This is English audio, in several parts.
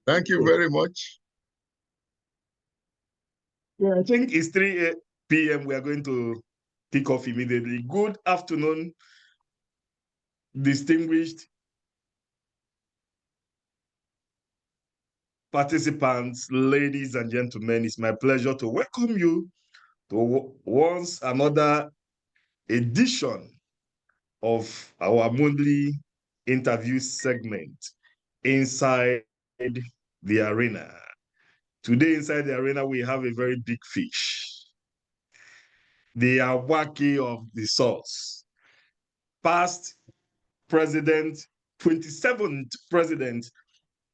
Thank you very much. Yeah, I think it's 3 p.m. We are going to kick off immediately. Good afternoon, distinguished participants, ladies and gentlemen. It's my pleasure to welcome you to once another edition of our monthly interview segment, Inside the Arena. Today, inside the arena, we have a very big fish. The Awaki of the source. Past president, 27th president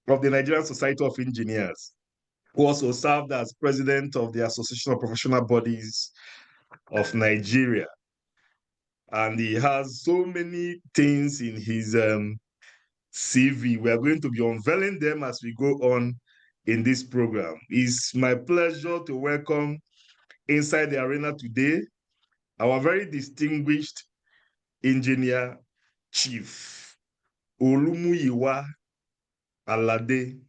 of the Nigerian Society of Engineers, who also served as president of the Association of Professional Bodies of Nigeria. And he has so many things in his CV. We are going to be unveiling them as we go on in this program. It's my pleasure to welcome inside the arena today our very distinguished engineer chief, OLUMUYIWA ALADE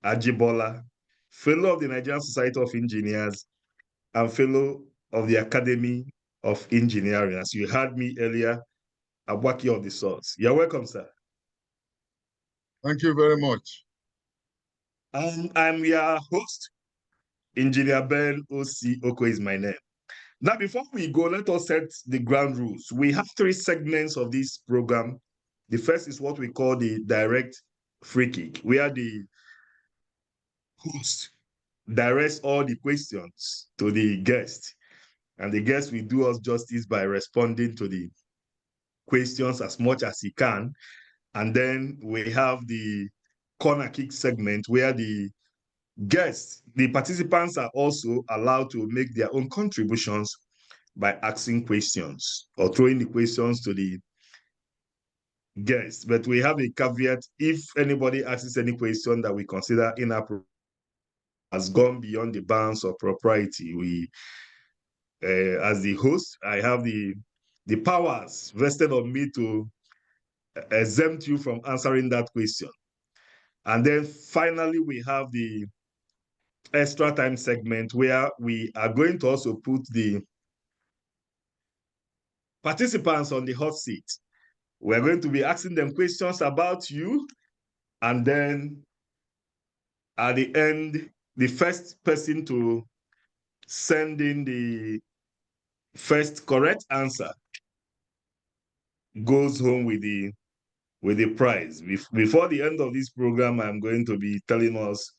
AJIBOLA, fellow of the Nigerian Society of Engineers and fellow of the Academy of Engineering. As you heard me earlier, Awaki of the source. You're welcome, sir. Thank you very much. I'm your host, Engineer Ben O.C. OKOH is my name. Now, before we go, let us set the ground rules. We have 3 segments of this program. The first is what we call the direct free kick, where the host directs all the questions to the guest, and the guest will do us justice by responding to the questions as much as he can. And then we have the corner kick segment, where the guests, the participants are also allowed to make their own contributions by asking questions or throwing the questions to the guests. But we have a caveat: if anybody asks any question that we consider inappropriate, has gone beyond the bounds of propriety, we, as the host, I have the powers vested on me to exempt you from answering that question. And then finally, we have the extra time segment, where we are going to also put the participants on the hot seat. We're going to be asking them questions about you, and then at the end, the first person to send in the first correct answer goes home with the prize. Before the end of this program, I'm going to be telling us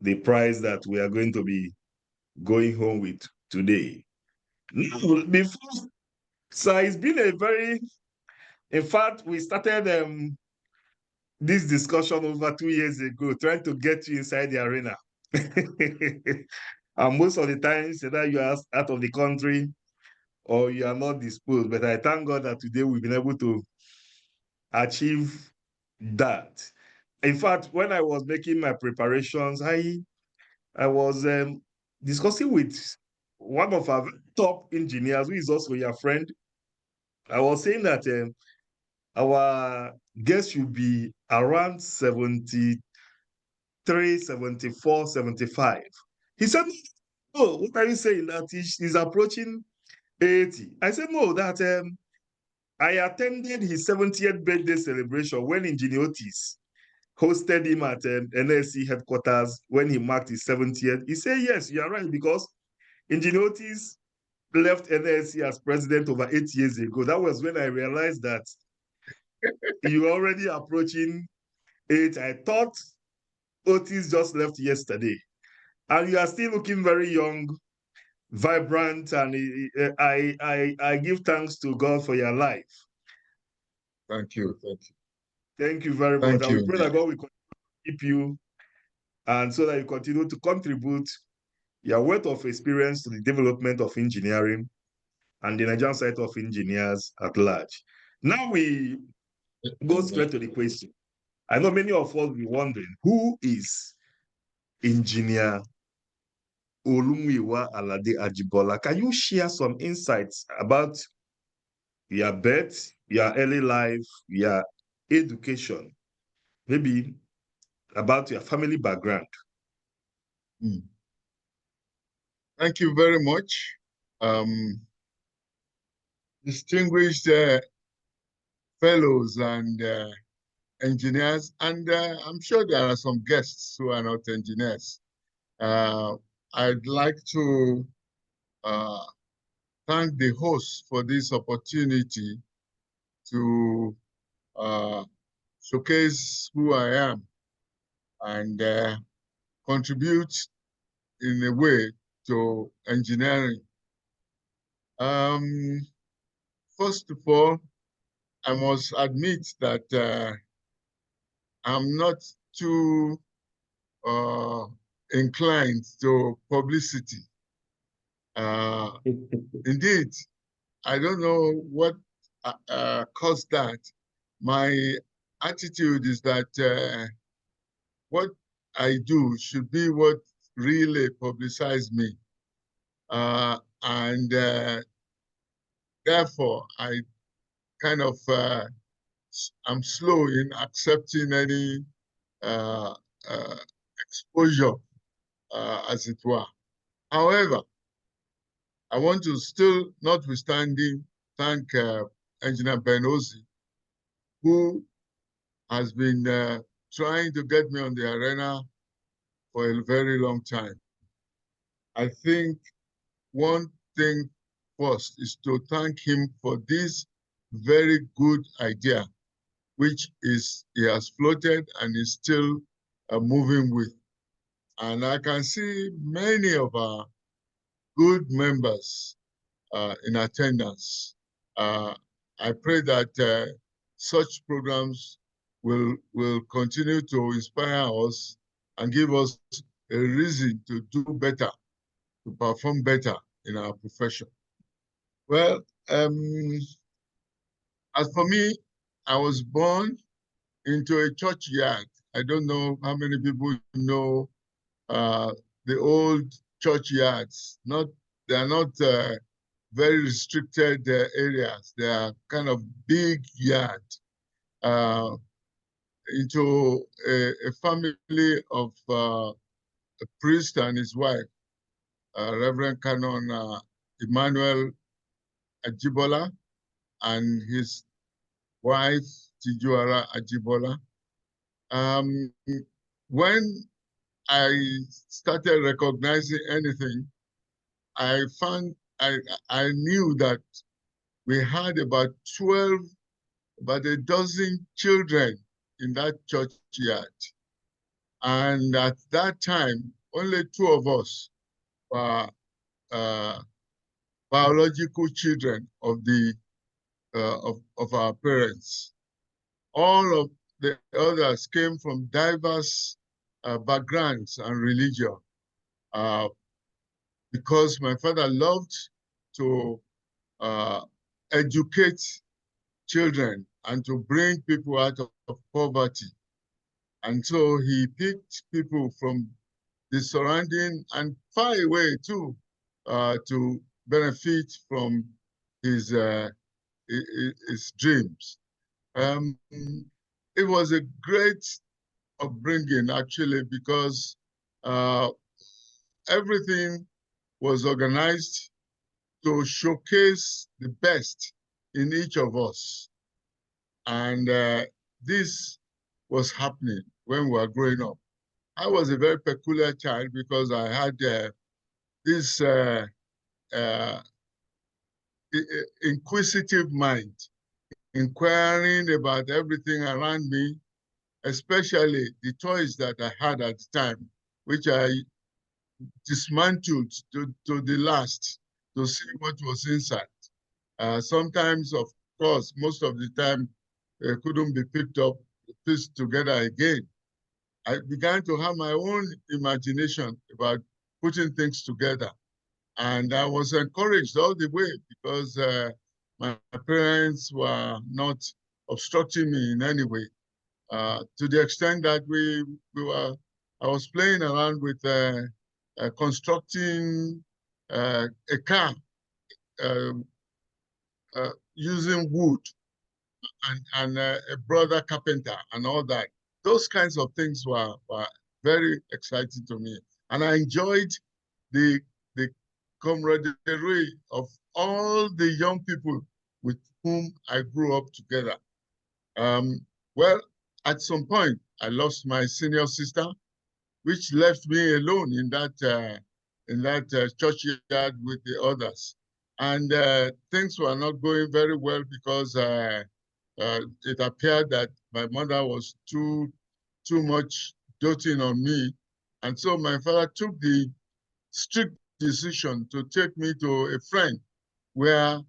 the prize that we are going to be going home with today. Now, before, so it's been a very, in fact, we started this discussion over 2 years ago, trying to get you inside the arena. And most of the times, either you are out of the country or you are not disposed. But I thank God that today we've been able to achieve that. In fact, when I was making my preparations, I was discussing with one of our top engineers, who is also your friend. I was saying that our guest should be around 73, 74, 75. He said, "Oh, what are you saying? That he's approaching 80. I said, "No, that I attended his 70th birthday celebration when Engineer Otis hosted him at NSC headquarters when he marked his 70th. He said, "Yes, you are right, because Engineer Otis left NSC as president over 8 years ago. That was when I realized that you're already approaching 8. I thought Otis just left yesterday. And you are still looking very young, vibrant, and I give thanks to God for your life." Thank you. Thank you. Thank you very much. And we pray that God will keep you, and so that you continue to contribute your wealth of experience to the development of engineering and the Nigerian Society of Engineers at large. Now we go straight to the question. I know many of us will be wondering, who is Engineer OLUMUYIWA ALADE AJIBOLA? Can you share some insights about your birth, your early life, your education, maybe about your family background. Thank you very much. Distinguished fellows and engineers, and I'm sure there are some guests who are not engineers. I'd like to thank the host for this opportunity to showcase who I am and contribute in a way to engineering. First of all, I must admit that I'm not too inclined to publicity. Indeed, I don't know what caused that. My attitude is that what I do should be what really publicizes me. And therefore, I kind of, I'm slow in accepting any exposure, as it were. However, I want to still, notwithstanding, thank Engineer Ben Ozzy, who has been trying to get me on the arena for a very long time. I think one thing first is to thank him for this very good idea, which he has floated and is still moving with. And I can see many of our good members in attendance. I pray that such programs will continue to inspire us and give us a reason to do better, to perform better in our profession. Well, as for me, I was born into a churchyard. I don't know how many people know the old churchyards. They are not very restricted areas. They are kind of big yard. Into a family of a priest and his wife, Reverend Canon Emmanuel AJIBOLA and his wife, Tijuara AJIBOLA. When I started recognizing anything, I knew that we had about a dozen children in that churchyard. And at that time, only 2 of us were biological children of our parents. All of the others came from diverse backgrounds and religion. Because my father loved to educate children and to bring people out of poverty. And so he picked people from the surrounding and far away too, to benefit from his dreams. It was a great upbringing, actually, because everything was organized to showcase the best in each of us. And this was happening when we were growing up. I was a very peculiar child because I had this inquisitive mind, inquiring about everything around me, especially the toys that I had at the time, which I dismantled to the last to see what was inside. Sometimes, of course, most of the time, couldn't be pieced together again. I began to have my own imagination about putting things together. And I was encouraged all the way because my parents were not obstructing me in any way. To the extent that I was playing around with constructing a car using wood and a brother carpenter and all that. those kinds of things were very exciting to me. And I enjoyed the camaraderie of all the young people with whom I grew up together. Well, at some point, I lost my senior sister, which left me alone in that churchyard with the others. And things were not going very well because it appeared that my mother was too much doting on me. And so my father took the strict decision to take me to a friend where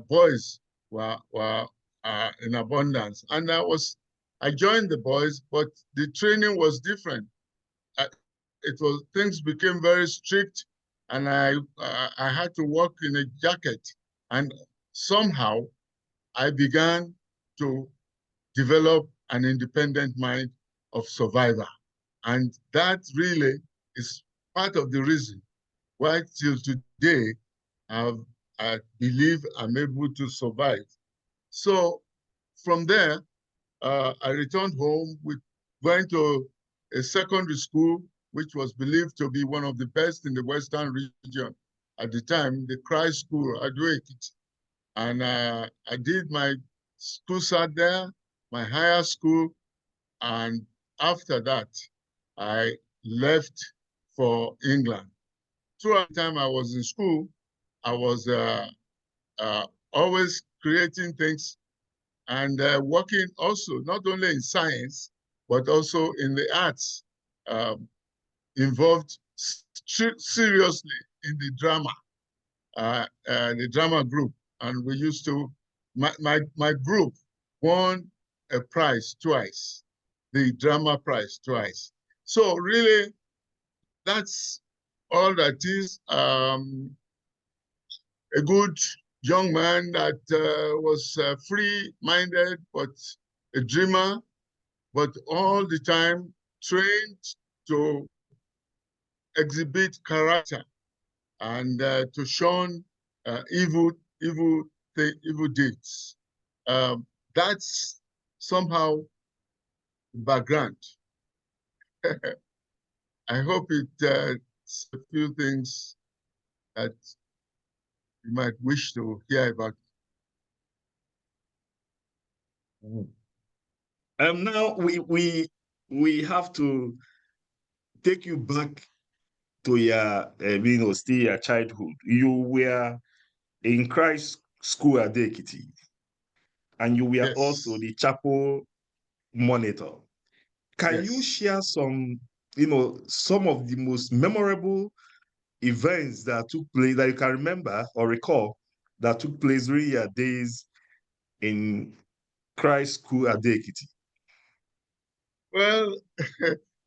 boys were in abundance. And I joined the boys, but the training was different. Things became very strict, and I had to work in a jacket. And somehow I began to develop an independent mind of survivor. And that really is part of the reason why till today I believe I'm able to survive. So from there, I returned home. We went to a secondary school, which was believed to be one of the best in the Western region at the time, the Christ School, Aduekiti. And I did my school sat there, my higher school, and after that, I left for England. Throughout the time I was in school, I was always creating things and working also, not only in science, but also in the arts, involved seriously in the drama group. And we used to, my group won a prize twice, the drama prize twice. So really, that's all that is. A good young man that was free-minded, but a dreamer, but all the time trained to exhibit character and to shun evil deeds. That's somehow the background. I hope it says a few things that you might wish to hear about. Now we have to take you back to your still your childhood. You were in Christ School at Ekiti, and you were Yes. also the chapel monitor. Can you share some of the most memorable events that took place that you can remember or recall that took place during your days in Christ School at Ekiti? Well,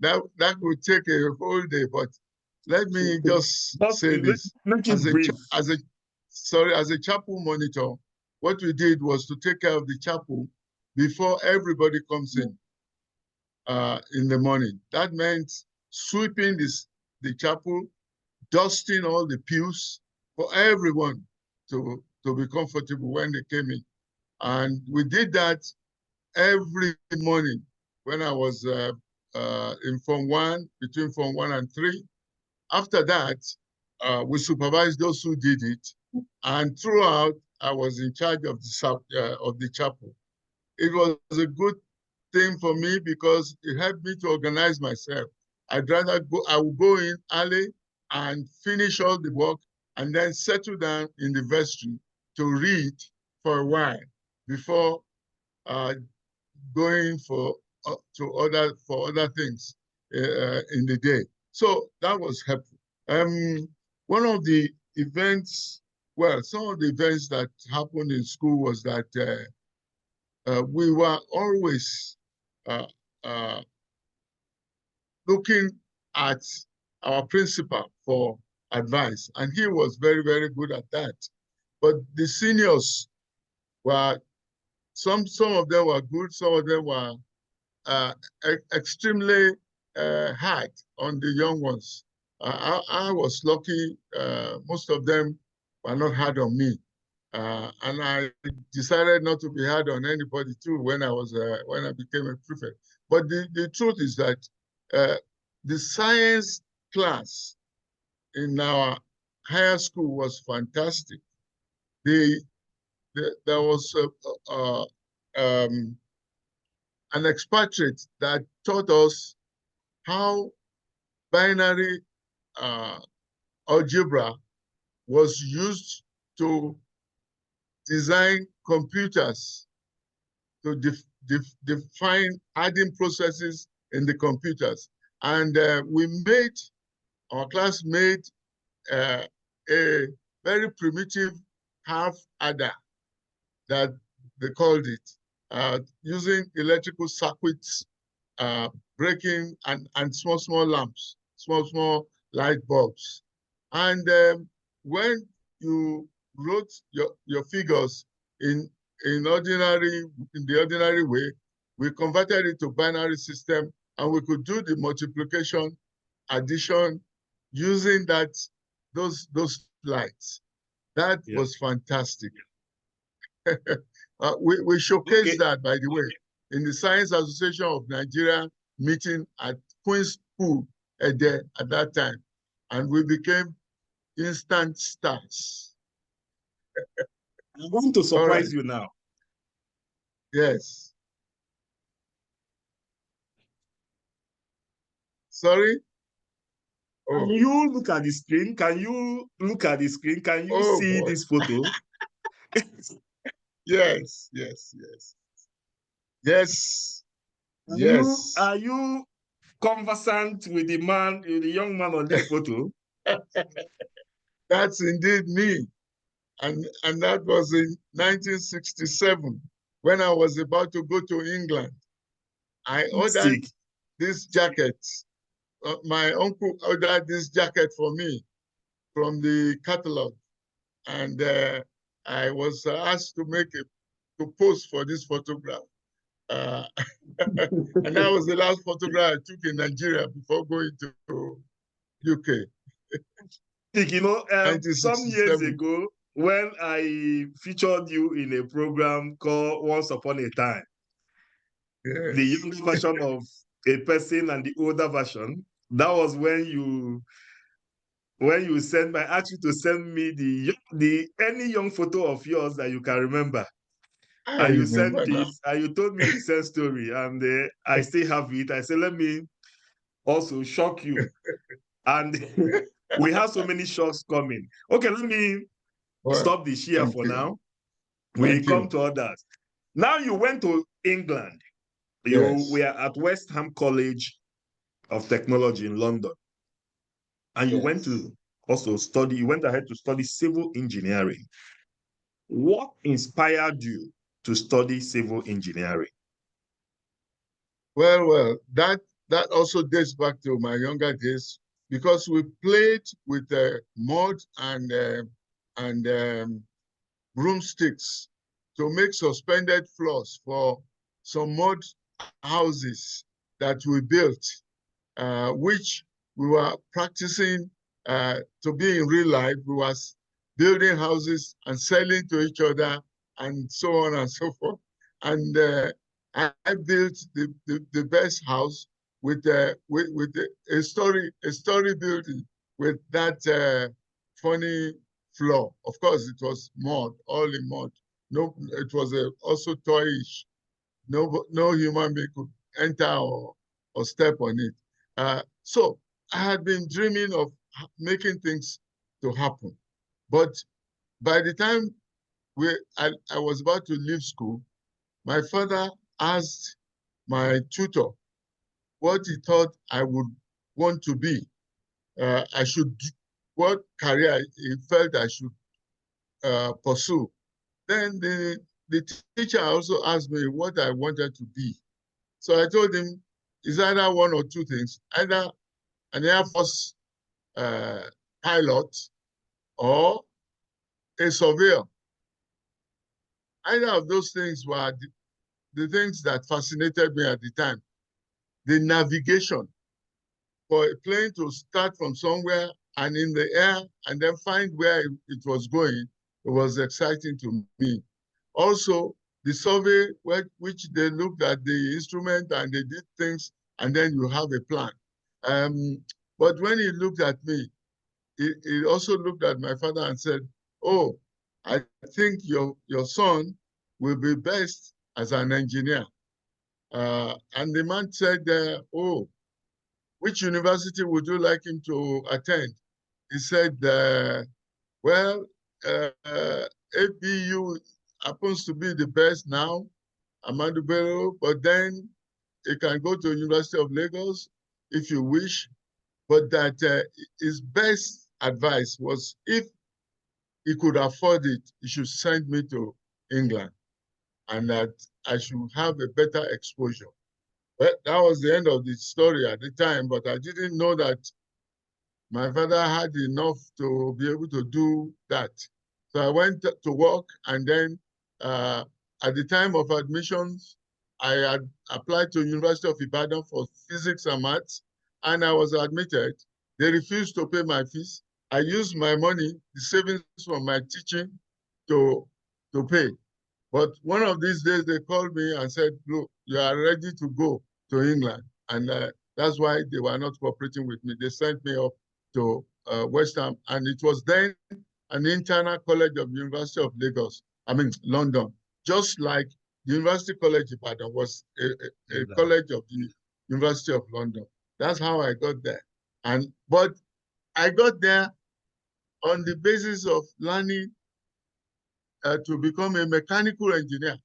that would take a whole day, but let me just say this. As a chapel monitor, what we did was to take care of the chapel before everybody comes in the morning. That meant sweeping the chapel, dusting all the pews for everyone to be comfortable when they came in. And we did that every morning when I was in Form 1, between Form 1 and 3. After that, we supervised those who did it. And throughout, I was in charge of the chapel. It was a good thing for me because it helped me to organize myself. I would go in early and finish all the work and then settle down in the vestry to read for a while before going for other things in the day. So that was helpful. One of the events, well, some of the events that happened in school was that we were always looking at our principal for advice, and he was very, very good at that. But the seniors were, some of them were good, some of them were extremely hard on the young ones. I was lucky, most of them were not hard on me. And I decided not to be hard on anybody too when I became a prefect. But the truth is that the science class in our higher school was fantastic. There was an expatriate that taught us how binary algebra was used to design computers, to define adding processes in the computers. And our class made a very primitive half adder that they called it, using electrical circuits, breaking and small lamps, small light bulbs. And when you wrote your figures in the ordinary way, we converted it to binary system, and we could do the multiplication, addition, using those lights. That was fantastic. We showcased that, by the way, in the Science Association of Nigeria meeting at Queen's Pool at that time, and we became instant stars. I'm going to surprise you now. Yes. Sorry? Oh. Can you look at the screen? Can you look at the screen? Can you see this photo? Yes. Are you conversant with the young man on this photo? That's indeed me. And that was in 1967, when I was about to go to England. I ordered this jacket. My uncle ordered this jacket for me from the catalog. And I was asked to pose for this photograph. And that was the last photograph I took in Nigeria before going to UK. You know, some years ago, when I featured you in a program called Once Upon a Time, the younger version of a person and the older version, that was when you I asked you to send me any young photo of yours that you can remember. And you sent it, and you told me the same story, and I still have it. I said, let me also shock you. And we have so many shocks coming. Okay, let me stop the share for now. We come to others. Now you went to England. You were at West Ham College of Technology in London. And you went to also study, you went ahead to study civil engineering. What inspired you to study civil engineering? Well, that also dates back to my younger days, because we played with mud and broomsticks to make suspended floors for some mud houses that we built, which we were practicing to be in real life. We were building houses and selling to each other and so on and so forth. And I built the best house with a story building with that funny floor. Of course, it was mud, all in mud. No, it was also toyish. No human being could enter or step on it. So I had been dreaming of making things to happen. But by the time I was about to leave school, my father asked my tutor what he thought I would want to be. What career he felt I should pursue. Then the teacher also asked me what I wanted to be. So I told him it's either one or two things, either an Air Force pilot or a surveyor. Either of those things were the things that fascinated me at the time. The navigation, for a plane to start from somewhere and in the air and then find where it was going, it was exciting to me. Also, the survey which they looked at the instrument and they did things, and then you have a plan. But when he looked at me, he also looked at my father and said, "Oh, I think your son will be best as an engineer." And the man said, "Oh, which university would you like him to attend?" He said, "Well, ABU happens to be the best now, Ahmadu Bello, but then he can go to University of Lagos if you wish." But that his best advice was, if he could afford it, he should send me to England, and that I should have a better exposure. Well, that was the end of the story at the time, but I didn't know that my father had enough to be able to do that. So I went to work, and then at the time of admissions, I had applied to University of Ibadan for physics and maths, and I was admitted. They refused to pay my fees. I used my money, the savings from my teaching, to pay. But one of these days, they called me and said, "Look, you are ready to go to England." And that's why they were not cooperating with me. They sent me up to West Ham, and it was then an internal college of the University of London, just like the University College Ibadan was a college of the University of London. That's how I got there. But I got there on the basis of learning to become a mechanical engineer.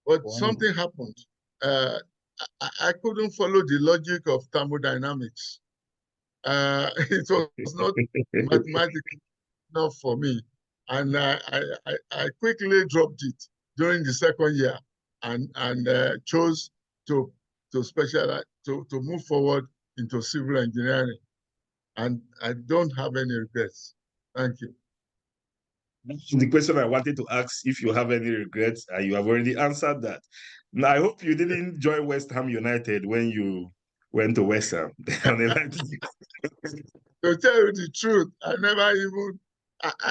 But something happened. I couldn't follow the logic of thermodynamics. It was not mathematical enough for me. And I quickly dropped it during the second year and chose to specialize, to move forward into civil engineering. And I don't have any regrets. Thank you. The question I wanted to ask, if you have any regrets, you have already answered that. Now, I hope you didn't join West Ham United when you went to West Ham. To tell you the truth, I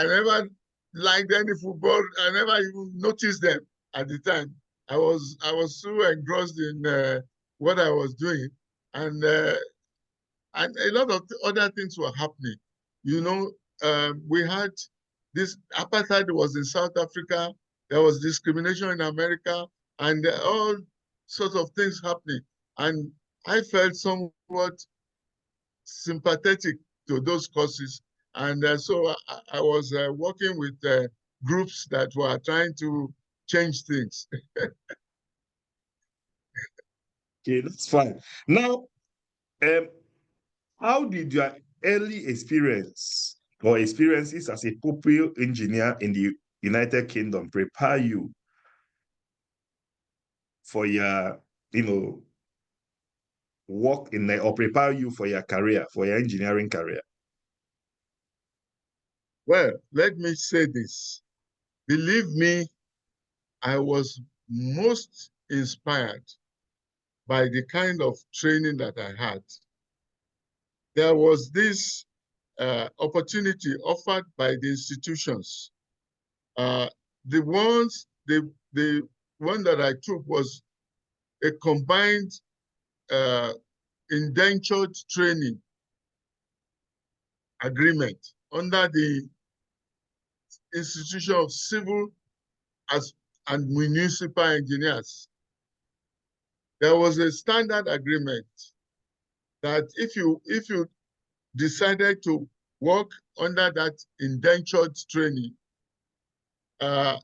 never liked any football. I never even noticed them at the time. I was so engrossed in what I was doing, and a lot of other things were happening. You know, we had this apartheid was in South Africa. There was discrimination in America, and all sorts of things happening. And I felt somewhat sympathetic to those causes. And so I was working with groups that were trying to change things. Okay, that's fine. Now, how did your early experience or experiences as a pupil engineer in the United Kingdom prepare you for your, work in the, or prepare you for your career, for your engineering career? Well, let me say this. Believe me, I was most inspired by the kind of training that I had. There was this opportunity offered by the institutions. The one that I took was a combined indentured training agreement under the Institution of Civil and Municipal Engineers. There was a standard agreement that if you decided to work under that indentured training, the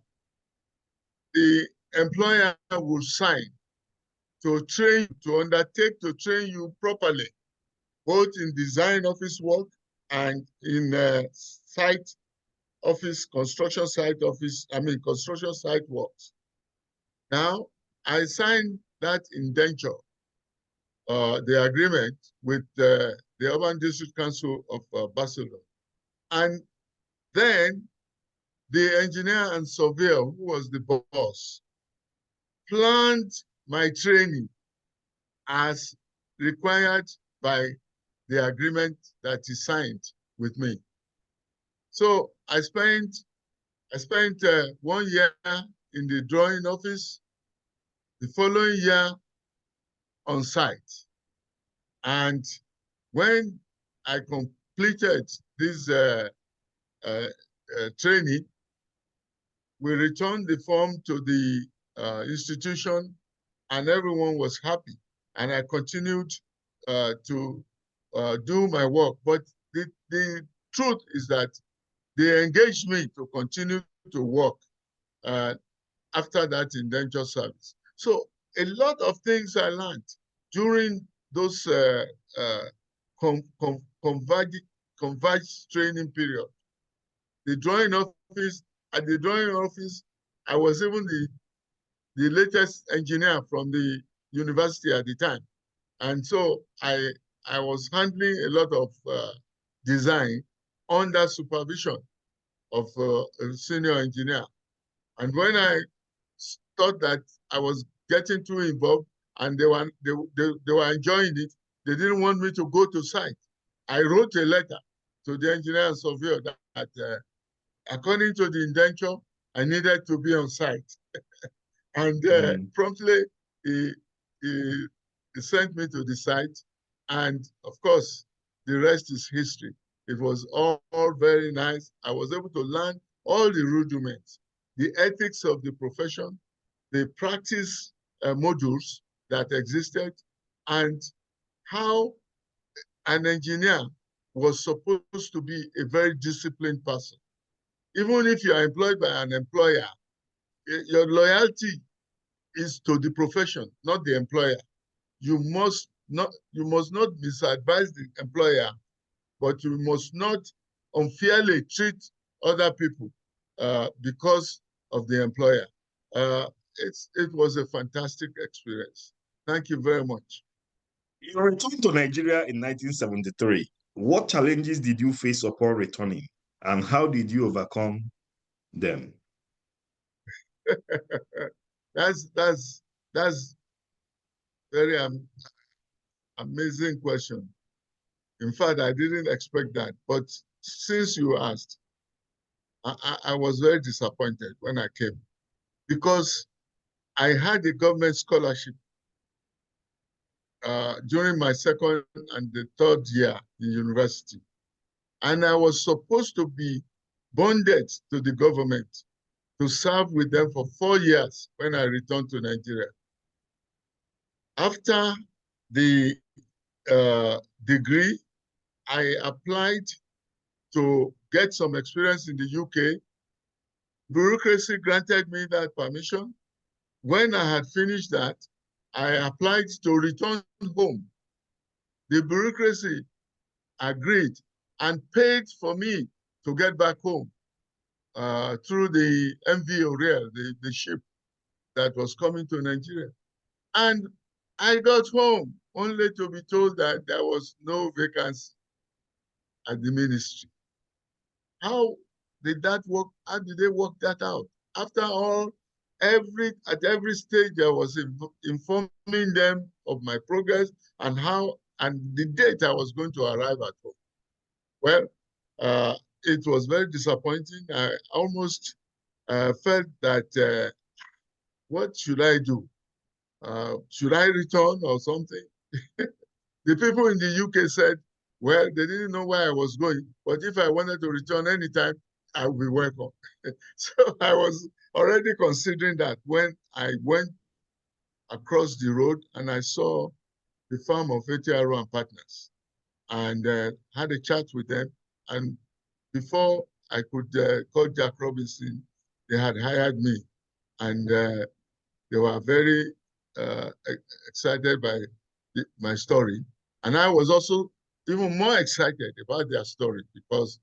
employer will sign to undertake to train you properly, both in design office work and in construction site works. Now, I signed that indenture, the agreement with the Urban District Council of Barcelona. And then the engineer and surveyor, who was the boss, planned my training as required by the agreement that he signed with me. So I spent 1 year in the drawing office, the following year on site. And when I completed this training, we returned the form to the institution, and everyone was happy. And I continued to do my work. But the truth is that they engaged me to continue to work after that indenture service. So a lot of things I learned during those converged training period. The drawing office, at the drawing office, I was even the latest engineer from the university at the time. And so I was handling a lot of design under supervision of a senior engineer. And when I thought that I was getting too involved and they were enjoying it, they didn't want me to go to site. I wrote a letter to the engineer and surveyor that according to the indenture, I needed to be on site. And promptly, he sent me to the site. And of course, the rest is history. It was all very nice. I was able to learn all the rudiments, the ethics of the profession, the practice modules that existed, and how an engineer was supposed to be a very disciplined person. Even if you are employed by an employer, your loyalty is to the profession, not the employer. You must not misadvise the employer, but you must not unfairly treat other people because of the employer. It was a fantastic experience. Thank you very much. You returned to Nigeria in 1973. What challenges did you face upon returning, and how did you overcome them? That's very amazing question. In fact, I didn't expect that. But since you asked, I was very disappointed when I came because I had a government scholarship during my second and the third year in university. And I was supposed to be bonded to the government to serve with them for 4 years when I returned to Nigeria. After the degree, I applied to get some experience in the UK. Bureaucracy granted me that permission. When I had finished that, I applied to return home. The bureaucracy agreed and paid for me to get back home through the MV Oriel, the ship that was coming to Nigeria. And I got home only to be told that there was no vacancy at the ministry. How did that work? How did they work that out? After all, at every stage, I was informing them of my progress and the date I was going to arrive at home. Well, it was very disappointing. I almost felt that, what should I do? Should I return or something? The people in the UK said, well, they didn't know where I was going, but if I wanted to return anytime, I would be welcome. So I was already considering that when I went across the road and I saw the farm of ATRO and Partners and had a chat with them. And before I could call Jack Robinson, they had hired me. And they were very excited by my story. And I was also even more excited about their story because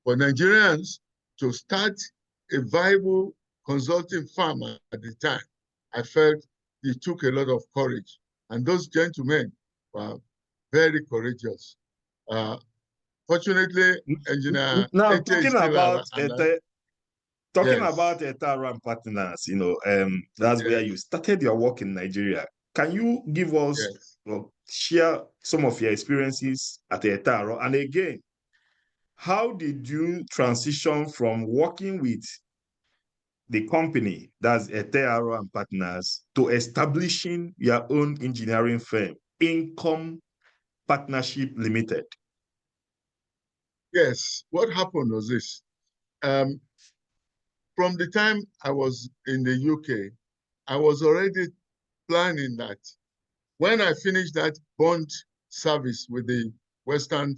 for Nigerians to start a viable consulting firm at the time, I felt it took a lot of courage. And those gentlemen were very courageous. Fortunately, Engineer now AJ talking is still about talking yes. about ATRO and Partners, that's where you started your work in Nigeria. Can you give us, share some of your experiences at ATRO? And again, how did you transition from working with the company, that's Etero and Partners, to establishing your own engineering firm, Income Partnership Limited? Yes, what happened was this. From the time I was in the UK, I was already planning that when I finished that bond service with the Western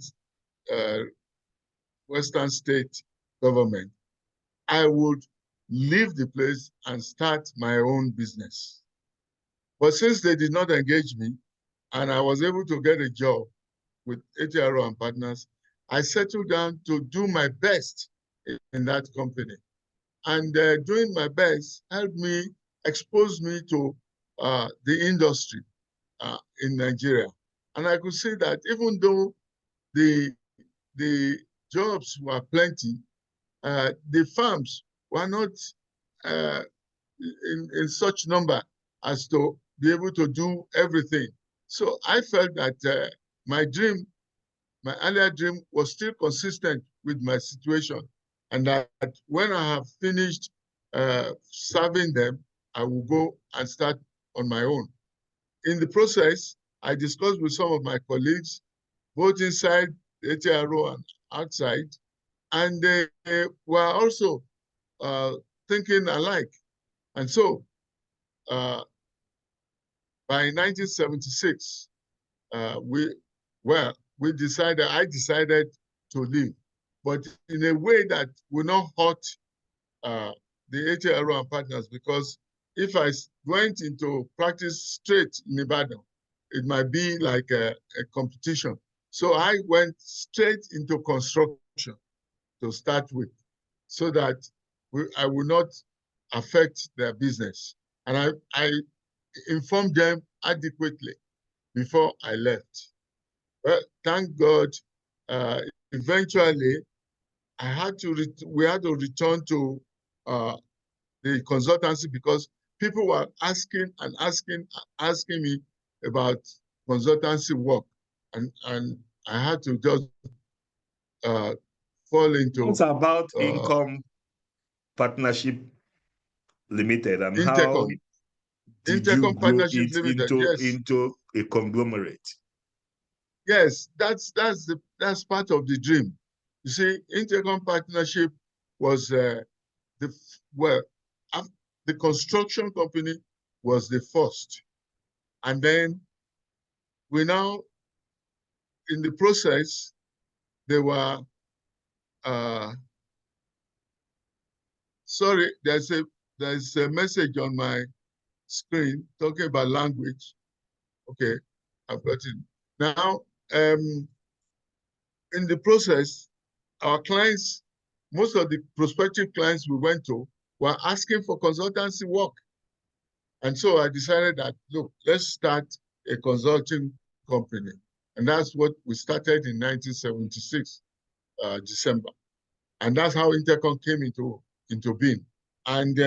state government, I would leave the place and start my own business. But since they did not engage me, and I was able to get a job with ATRO and Partners, I settled down to do my best in that company. And doing my best helped me, expose me to the industry in Nigeria. And I could see that even though the jobs were plenty, the farms were not in such number as to be able to do everything. So I felt that my dream, my earlier dream, was still consistent with my situation, and that when I have finished serving them, I will go and start on my own. In the process, I discussed with some of my colleagues, both inside the ATRO and outside, and they were also thinking alike. And so by 1976, I decided to leave, but in a way that will not hurt the ATRO and Partners, because if I went into practice straight in Ibadan, it might be like a competition. So I went straight into construction to start with, so that I will not affect their business. And I informed them adequately before I left. Well, thank God, eventually we had to return to the consultancy, because people were asking and asking me about consultancy work, and I had to just fall into. It's about Income Partnership Limited, and how did you grow it Limited, into a conglomerate? Yes, that's part of the dream. You see, Intercom Partnership was the construction company was the first, and then we now, in the process, there were sorry, there's a message on my screen talking about language. Okay, I've got it now. In the process, our clients, most of the prospective clients we went to, were asking for consultancy work. And so I decided that, look, let's start a consulting company. And that's what we started in 1976, December. And that's how Intercom came into being. And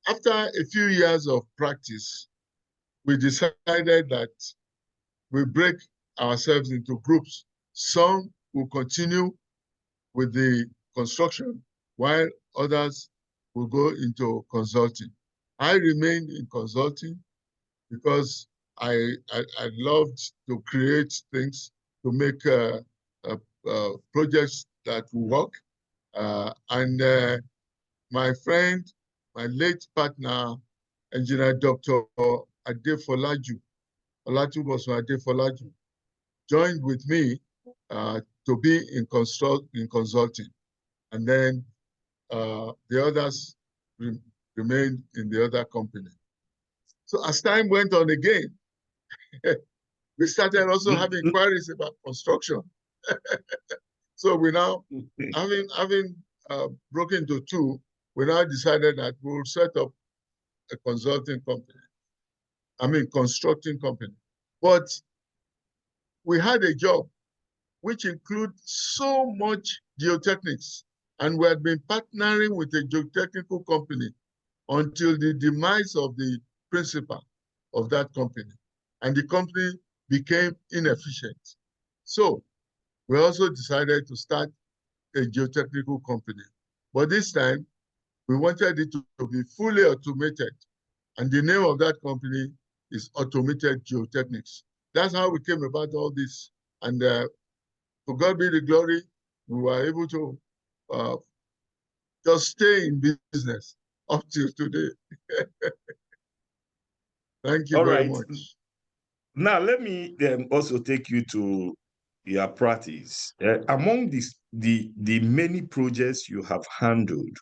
after a few years of practice, we decided that we break ourselves into groups. Some will continue with the construction, while others will go into consulting. I remained in consulting because I loved to create things, to make projects that will work. My friend, my late partner, Engineer Dr. Adefolaju, Olatubosun Adefolaju, joined with me to be in consulting. And then the others remained in the other company. So as time went on again, we started also having inquiries about construction. So we now, having broken into two, we now decided that we'll set up a consulting company. Constructing company. But we had a job which include so much geotechnics, and we had been partnering with a geotechnical company until the demise of the principal of that company, and the company became inefficient. So we also decided to start a geotechnical company. But this time, We wanted it to be fully automated. And the name of that company is Automated Geotechnics. That's how we came about all this. And to God be the glory, we were able to just stay in business up till today. Thank you All very right. much. Now, let me also take you to your practice. Among the many projects you have handled,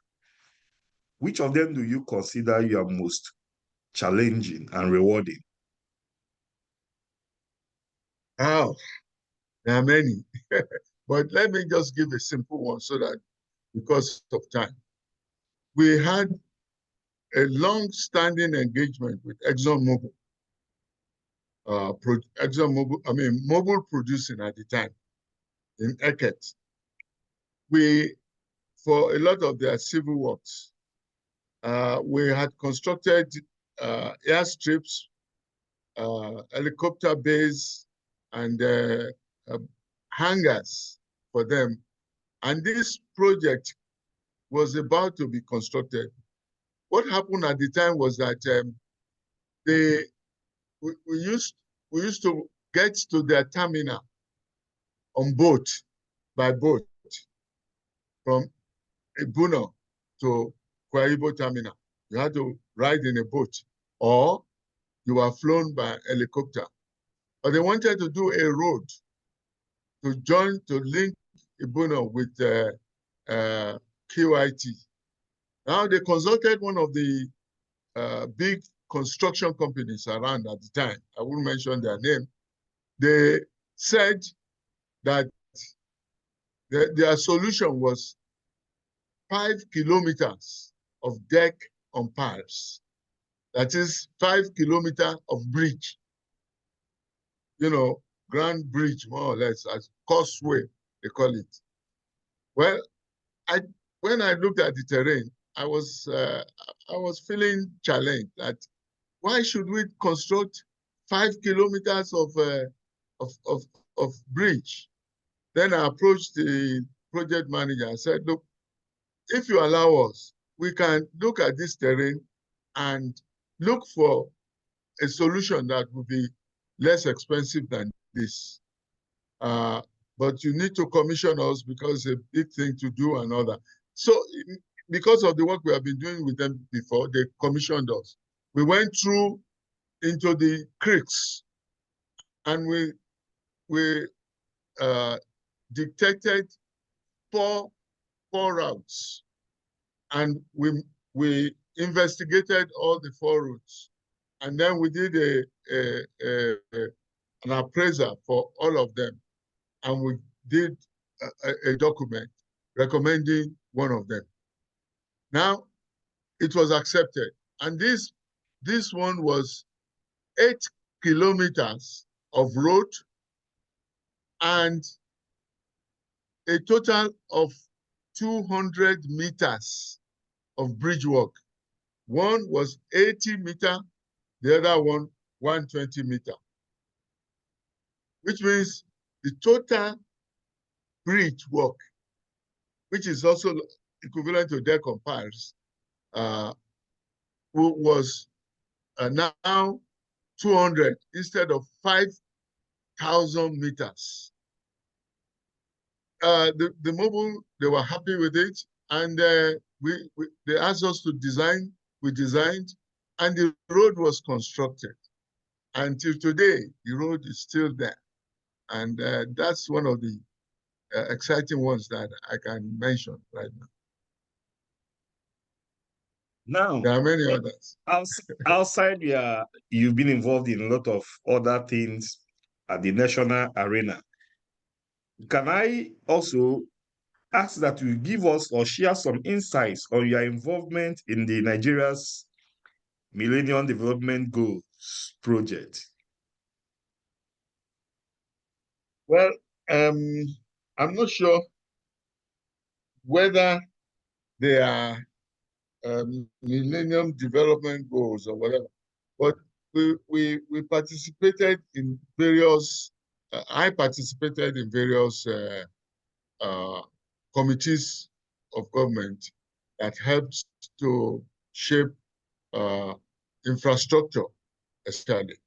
which of them do you consider your most challenging and rewarding? Oh, there are many. But let me just give a simple one so that because of time. We had a long-standing engagement with ExxonMobil. ExxonMobil, Mobil Producing at the time in Eket. For a lot of their civil works, we had constructed airstrips, helicopter bays, and hangars for them. And this project was about to be constructed. What happened at the time was that we used to get to their terminal by boat from Ibuno to Kwaibo terminal. You had to ride in a boat, or you were flown by helicopter. But they wanted to do a road to link Ibuno with QIT. Now they consulted one of the big construction companies around at the time. I won't mention their name. They said that their solution was 5 kilometers of deck on piles. That is 5 kilometers of bridge. Grand bridge, more or less, as causeway, they call it. Well, when I looked at the terrain, I was feeling challenged that why should we construct 5 kilometers of bridge? Then I approached the project manager and said, look, if you allow us, we can look at this terrain and look for a solution that would be less expensive than this. But you need to commission us because it's a big thing to do and all that. So because of the work we have been doing with them before, they commissioned us. We went through into the creeks and we detected four routes, and we investigated all the 4 routes, and then we did an appraisal for all of them, and we did a document recommending one of them. Now, it was accepted, and this one was 8 kilometers of road and a total of 200 meters of bridge work. One was 80 meters, the other one 120 meters, which means the total bridge work, which is also equivalent to deck on piles, was now 200 instead of 5,000 meters. The mobile, they were happy with it, and they asked us to design. We designed, and the road was constructed. Until today, the road is still there, and that's one of the exciting ones that I can mention right now. Now, there are many others. Outside, you've been involved in a lot of other things at the national arena. Can I also ask that you give us or share some insights on your involvement in the Nigeria's Millennium Development Goals project? Well, I'm not sure whether they are Millennium Development Goals or whatever, but we participated in various. I participated in various committees of government that helped to shape infrastructure, especially.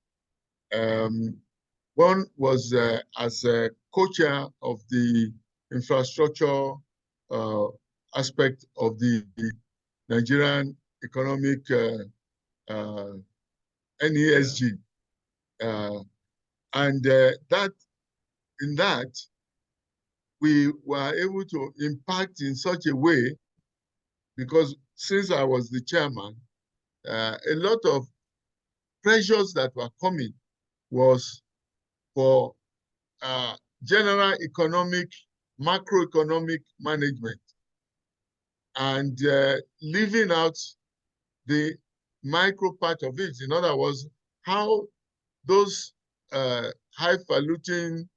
One was as a co-chair of the infrastructure aspect of the Nigerian economic NESG. And that in that, we were able to impact in such a way, because since I was the chairman, a lot of pressures that were coming was for general economic, macroeconomic management, and leaving out the micro part of it. In other words, how those highfalutin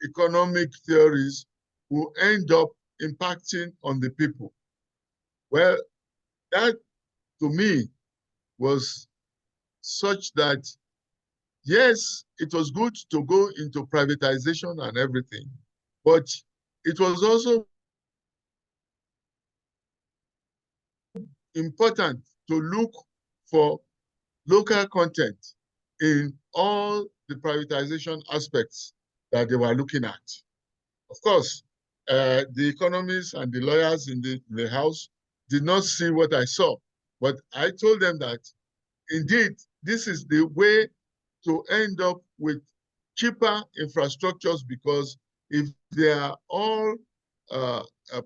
economic theories will end up impacting on the people. Well, that to me was such that, yes, it was good to go into privatization and everything, but it was also important to look for local content in all the privatization aspects that they were looking at. Of course, the economists and the lawyers in the House did not see what I saw, but I told them that, indeed, this is the way to end up with cheaper infrastructures, because if they are all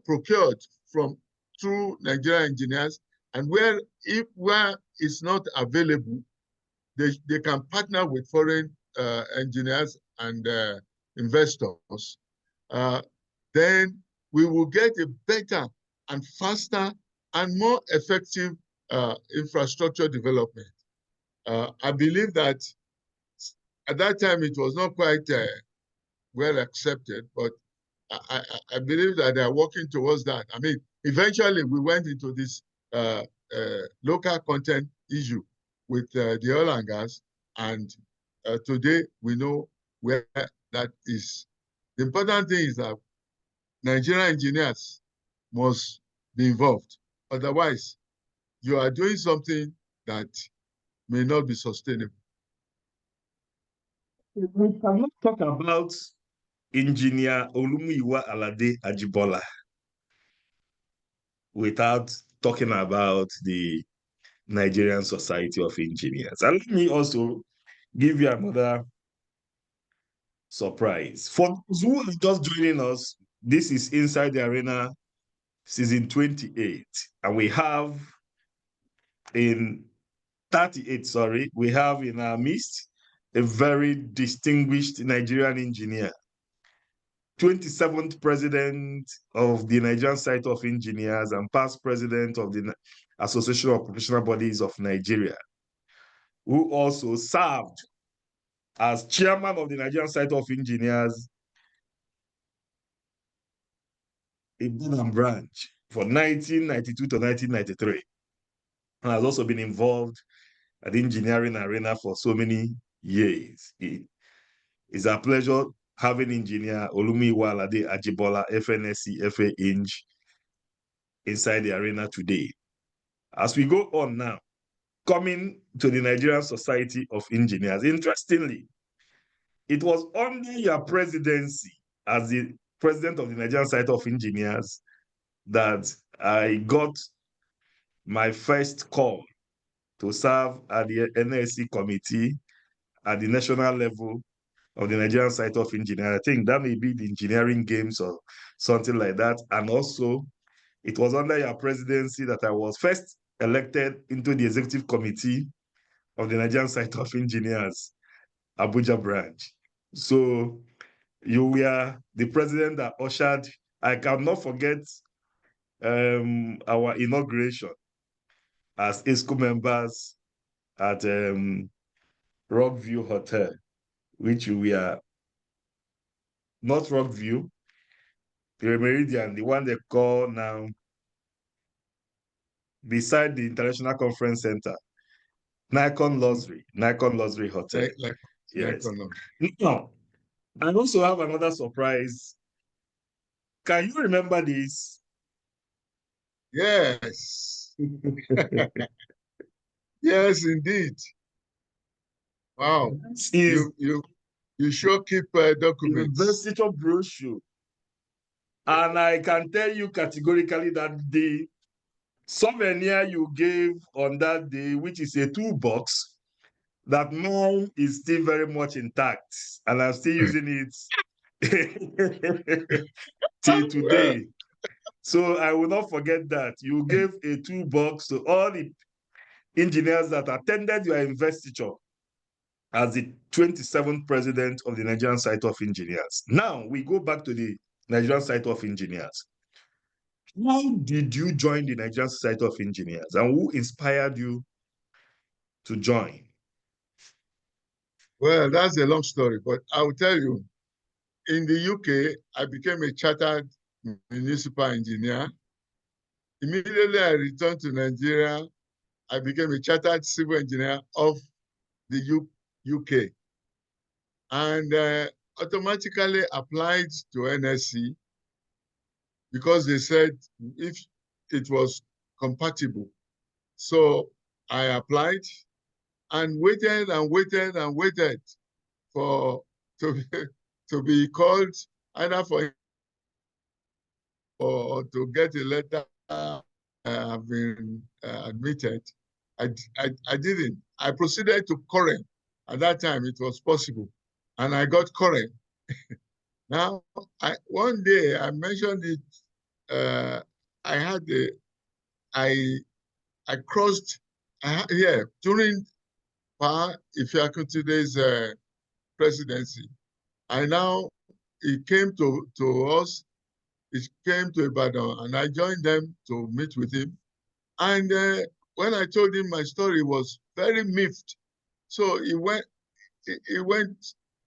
procured from through Nigerian engineers, and where it's not available, they can partner with foreign engineers and investors, then we will get a better and faster and more effective infrastructure development. I believe that at that time it was not quite well accepted, but I believe that they are working towards that. I mean, eventually we went into this local content issue with the oil and gas, and today we know where that is. The important thing is that Nigerian engineers must be involved. Otherwise, you are doing something that may not be sustainable. We cannot talk about Engineer OLUMUYIWA ALADE AJIBOLA without talking about the Nigerian Society of Engineers. And let me also give you another surprise. For those who are just joining us, this is Inside the Arena season 28, and we have in 38, sorry, we have in our midst a very distinguished Nigerian engineer, 27th president of the Nigerian Society of Engineers and past president of the Association of Professional Bodies of Nigeria, who also served as chairman of the Nigerian Society of Engineers in branch for 1992 to 1993, and has also been involved at the engineering arena for so many years. It's a pleasure having engineer OLUMUYIWA ALADE AJIBOLA, FNSE, FAEng inside the arena today. As we go on now, coming to the Nigerian Society of Engineers, interestingly, it was under your presidency as the president of the Nigerian Society of Engineers that I got my first call to serve at the NSE committee at the national level of the Nigerian Society of Engineers. I think that may be the engineering games or something like that. And also, it was under your presidency that I was first elected into the executive committee of the Nigerian Society of Engineers, Abuja branch. So you were the president that ushered, I cannot forget our inauguration as ESCO members at Rockview Hotel, which we are not Rockview, the Meridian, the one they call now beside the International Conference Center, Nikon Luxury Hotel. Yes. Now, I also have another surprise. Can you remember this? Yes. Yes, indeed. Wow. This is You sure keep documents. investiture brochure. And I can tell you categorically that the souvenir you gave on that day, which is a toolbox, that mine is still very much intact. And I'm still using it till today. So I will not forget that. You gave a toolbox to all the engineers that attended your investiture as the 27th president of the Nigerian Society of Engineers. Now we go back to the Nigerian Society of Engineers. How did you join the Nigerian Society of Engineers, and who inspired you to join? Well, that's a long story, but I will tell you. In the UK, I became a chartered municipal engineer. Immediately I returned to Nigeria, I became a chartered civil engineer of the UK, and automatically applied to NSE because they said if it was compatible. So I applied and waited and waited and waited for to be called either for or to get a letter have been admitted. I didn't. I proceeded to current. At that time, it was possible. And I got current. Now, one day I mentioned it. I had I crossed here during Ifeakunte's presidency. It came to us. It came to Ibadan, and I joined them to meet with him. And when I told him my story, was very miffed. So he went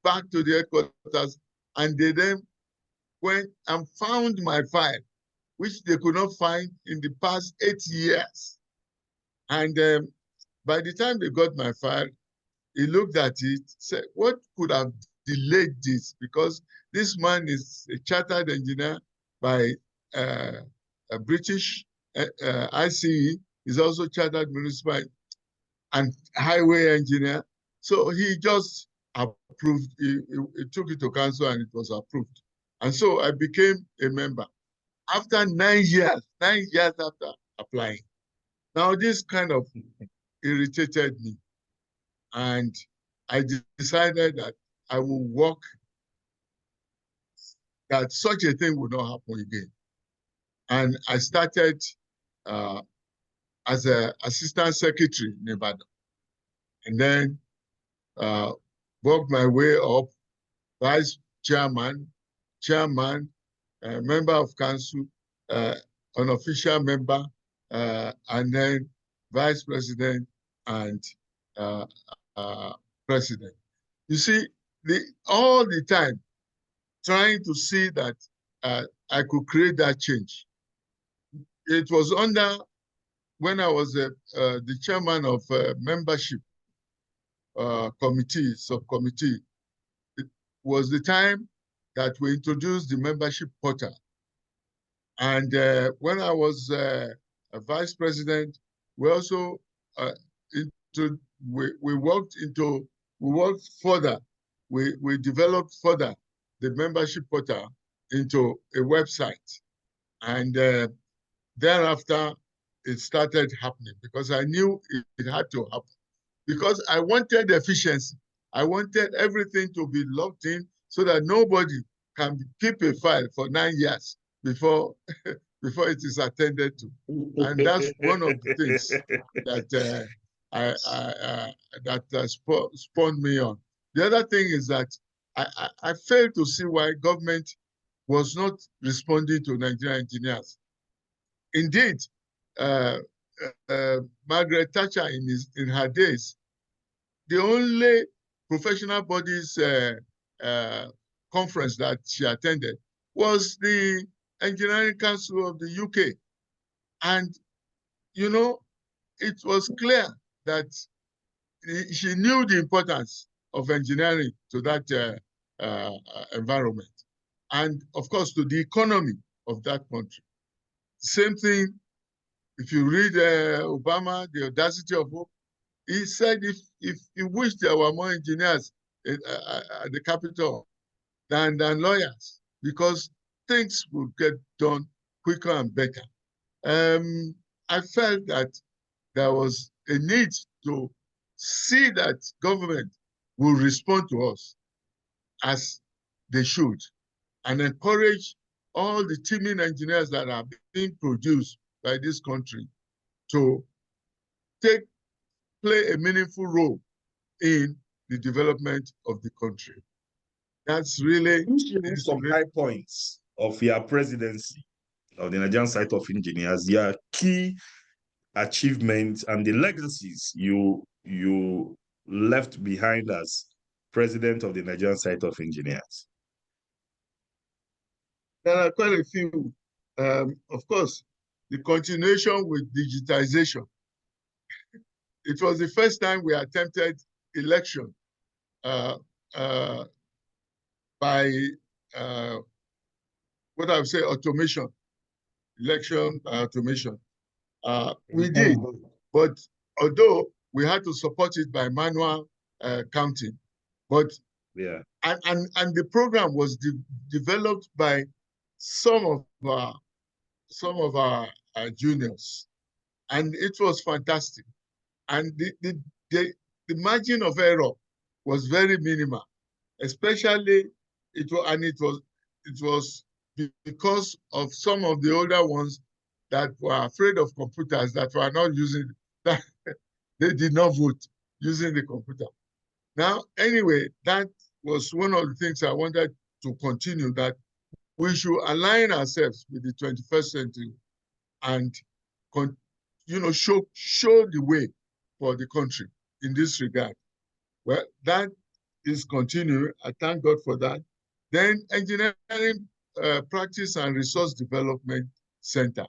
back to the headquarters, and they then went and found my file, which they could not find in the past 8 years. And by the time they got my file, he looked at it, said, what could have delayed this? Because this man is a chartered engineer by a British ICE. He's also chartered municipal and highway engineer. So he just approved, he took it to council and it was approved. And so I became a member after 9 years after applying. Now this kind of irritated me. And I decided that I will work that such a thing would not happen again. And I started as an assistant secretary in Ibadan. And then worked my way up, vice chairman, member of council, unofficial member, and then vice president and president. You see, all the time trying to see that I could create that change. It was when I was the chairman of membership subcommittee. It was the time that we introduced the membership portal. And when I was a vice president, we also we worked further. We developed further the membership portal into a website. And thereafter, it started happening because I knew it had to happen. Because I wanted efficiency. I wanted everything to be locked in so that nobody can keep a file for 9 years before it is attended to. And that's one of the things that spawned me on. The other thing is that I failed to see why government was not responding to Nigerian engineers. Indeed, Margaret Thatcher in her days, the only professional bodies conference that she attended was the Engineering Council of the UK. And, you know, it was clear that she knew the importance of engineering to that environment. And of course, to the economy of that country. Same thing If you read Obama, The Audacity of Hope, he said if he wished there were more engineers at the Capitol than lawyers, because things would get done quicker and better. I felt that there was a need to see that government will respond to us as they should, and encourage all the teaming engineers that are being produced by this country to play a meaningful role in the development of the country. That's really some high points of your presidency of the Nigerian Site of Engineers, your key achievements and the legacies you left behind as president of the Nigerian Site of Engineers. There are quite a few. Of course, the continuation with digitization. It was the first time we attempted election by what I would say automation, election automation. We did, but although we had to support it by manual counting, but yeah, and the program was developed by some of our juniors, and it was fantastic. And the margin of error was very minimal, especially it was because of some of the older ones that were afraid of computers, that were not using that. They did not vote using the computer. Now, anyway, that was one of the things I wanted to continue, that we should align ourselves with the 21st century and show the way for the country in this regard. Well, that is continuing. I thank God for that. Then Engineering Practice and Resource Development Center.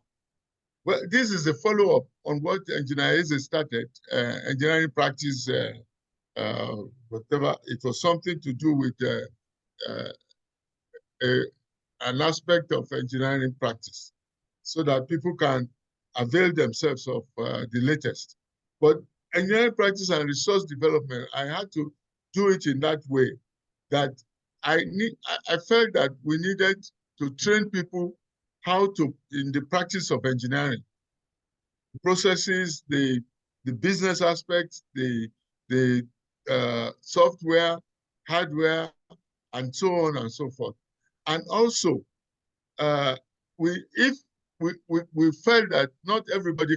Well, this is a follow-up on what Engineers started, Engineering Practice, whatever. It was something to do with an aspect of engineering practice, so that people can avail themselves of the latest. But engineering practice and resource development, I had to do it in that way, that I felt that we needed to train people how to, in the practice of engineering, processes, the business aspects, the software, hardware, and so on and so forth. And also, we felt that not everybody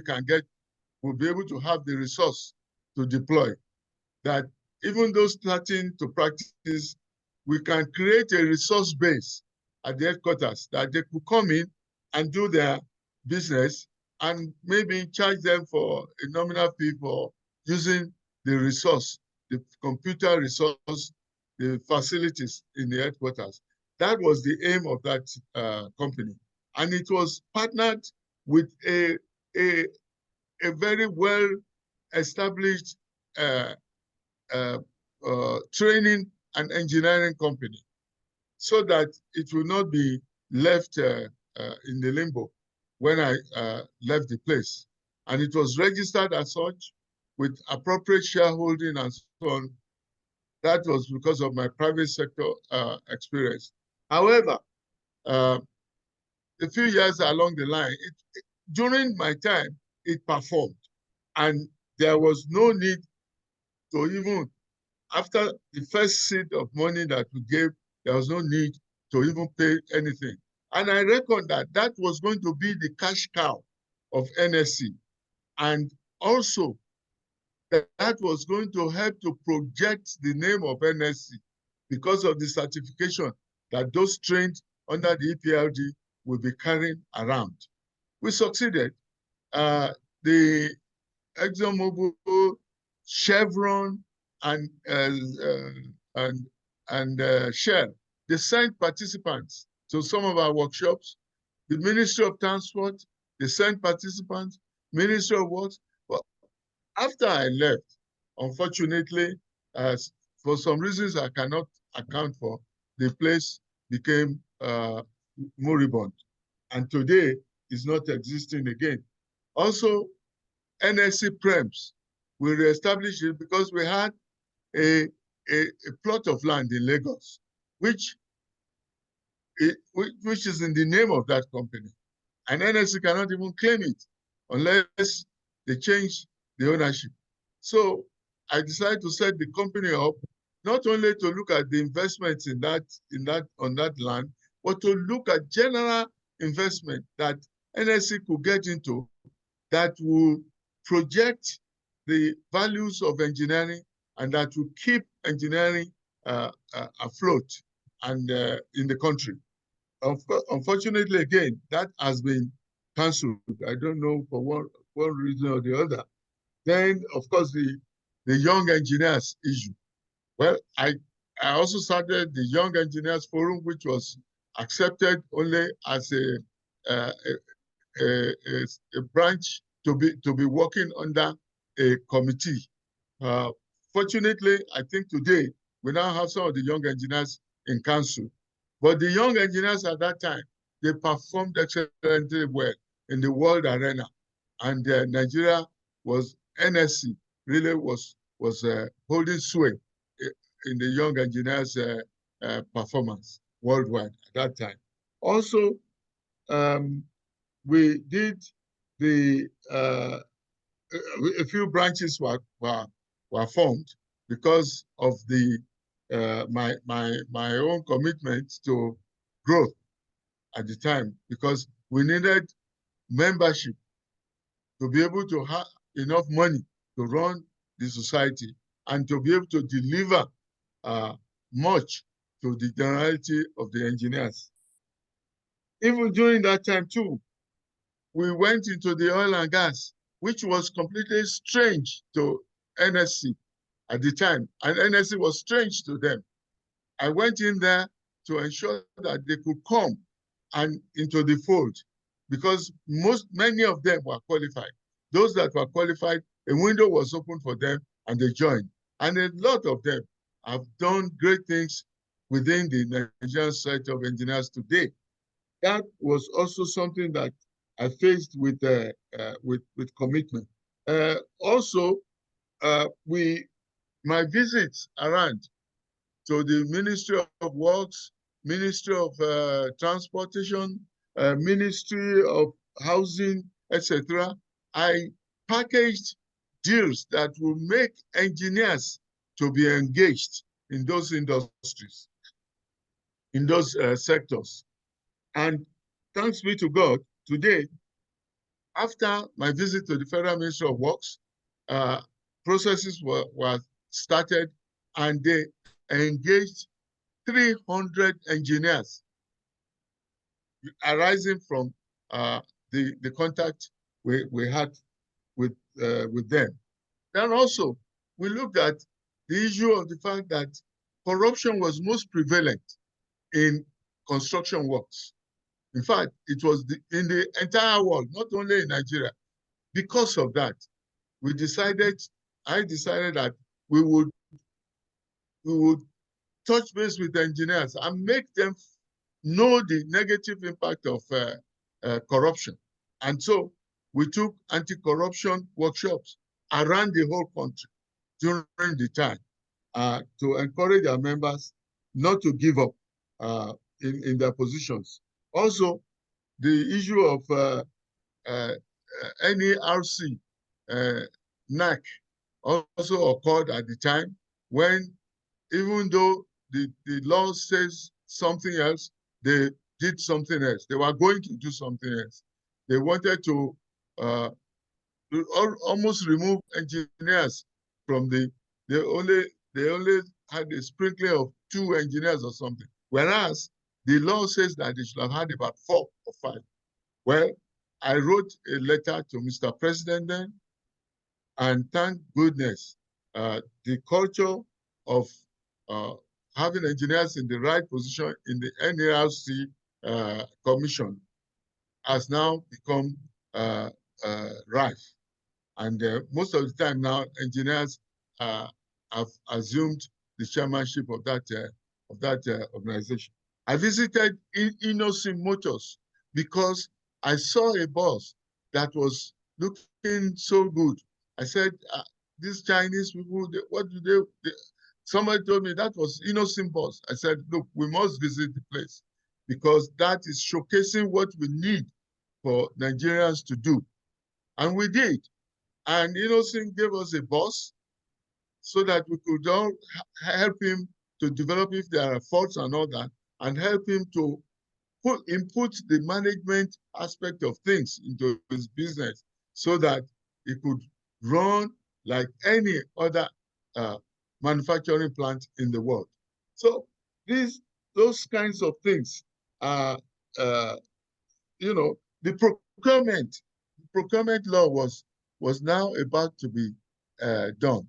will be able to have the resource to deploy, that even those starting to practice, we can create a resource base at the headquarters that they could come in and do their business, and maybe charge them for a nominal fee for using the resource, the computer resource, the facilities in the headquarters. That was the aim of that company. And it was partnered with a very well-established training and engineering company, so that it will not be left in the limbo when I left the place. And it was registered as such with appropriate shareholding and so on. That was because of my private sector experience. However, a few years along the line, during my time, it performed. And there was no need to even, after the first seed of money that we gave, there was no need to even pay anything. And I reckoned that that was going to be the cash cow of NSE. And also, that was going to help to project the name of NSE because of the certification that those trained under the EPLD will be carrying around. We succeeded. The ExxonMobil, Chevron, and Shell, they sent participants to some of our workshops. The Ministry of Transport, they sent participants. Ministry of Works. Well, after I left, unfortunately, for some reasons I cannot account for, the place became moribund, and today is not existing again. Also, NSE Prems, we reestablished it because we had a plot of land in Lagos, which is in the name of that company. And NSE cannot even claim it unless they change the ownership. So I decided to set the company up not only to look at the investments on that land, but to look at general investment that NSE could get into that will project the values of engineering and that will keep engineering afloat and in the country. Unfortunately, again, that has been cancelled. I don't know for one reason or the other. Then, of course, the young engineers issue. Well, I also started the Young Engineers Forum, which was accepted only as a branch to be working under a committee. Fortunately, I think today we now have some of the young engineers in council. But the young engineers at that time, they performed excellently well in the world arena. And Nigeria was, NSC really was holding sway in the young engineers' performance worldwide at that time. Also, we did a few branches were formed because of my own commitment to growth at the time, because we needed membership to be able to have enough money to run the society and to be able to deliver much to the generality of the engineers. Even during that time too, we went into the oil and gas, which was completely strange to NSC at the time, and NSC was strange to them. I went in there to ensure that they could come and into the fold, because many of them were qualified. Those that were qualified, a window was open for them and they joined. And a lot of them have done great things within the Nigerian Society of Engineers today. That was also something that I faced with commitment. Also, my visits around to the Ministry of Works, Ministry of Transportation, Ministry of Housing, etc., I packaged deals that will make engineers to be engaged in those industries, in those sectors. And thanks be to God, today, after my visit to the Federal Ministry of Works, processes were started and they engaged 300 engineers arising from the contact we had with them. Then also, we looked at the issue of the fact that corruption was most prevalent in construction works. In fact, it was in the entire world, not only in Nigeria. Because of that, I decided that we would touch base with engineers and make them know the negative impact of corruption. And so we took anti-corruption workshops around the whole country during the time to encourage our members not to give up in their positions. Also, the issue of NERC, NAC, also occurred at the time when, even though the law says something else, they did something else. They were going to do something else. They wanted to almost remove engineers from they only had a sprinkling of 2 engineers or something. Whereas the law says that they should have had about 4 or 5. Well, I wrote a letter to Mr. President then, and thank goodness, the culture of having engineers in the right position in the NERC commission has now become rife. And most of the time now, engineers have assumed the chairmanship of that organization. I visited Innosim Motors because I saw a bus that was looking so good. I said, these Chinese people, what do they? Somebody told me that was innocent boss. I said, look, we must visit the place because that is showcasing what we need for Nigerians to do. And we did. And Innocent gave us a boss so that we could all help him to develop if there are faults and all that, and help him to input the management aspect of things into his business so that he could run like any other manufacturing plant in the world. So those kinds of things are, the procurement law was now about to be done.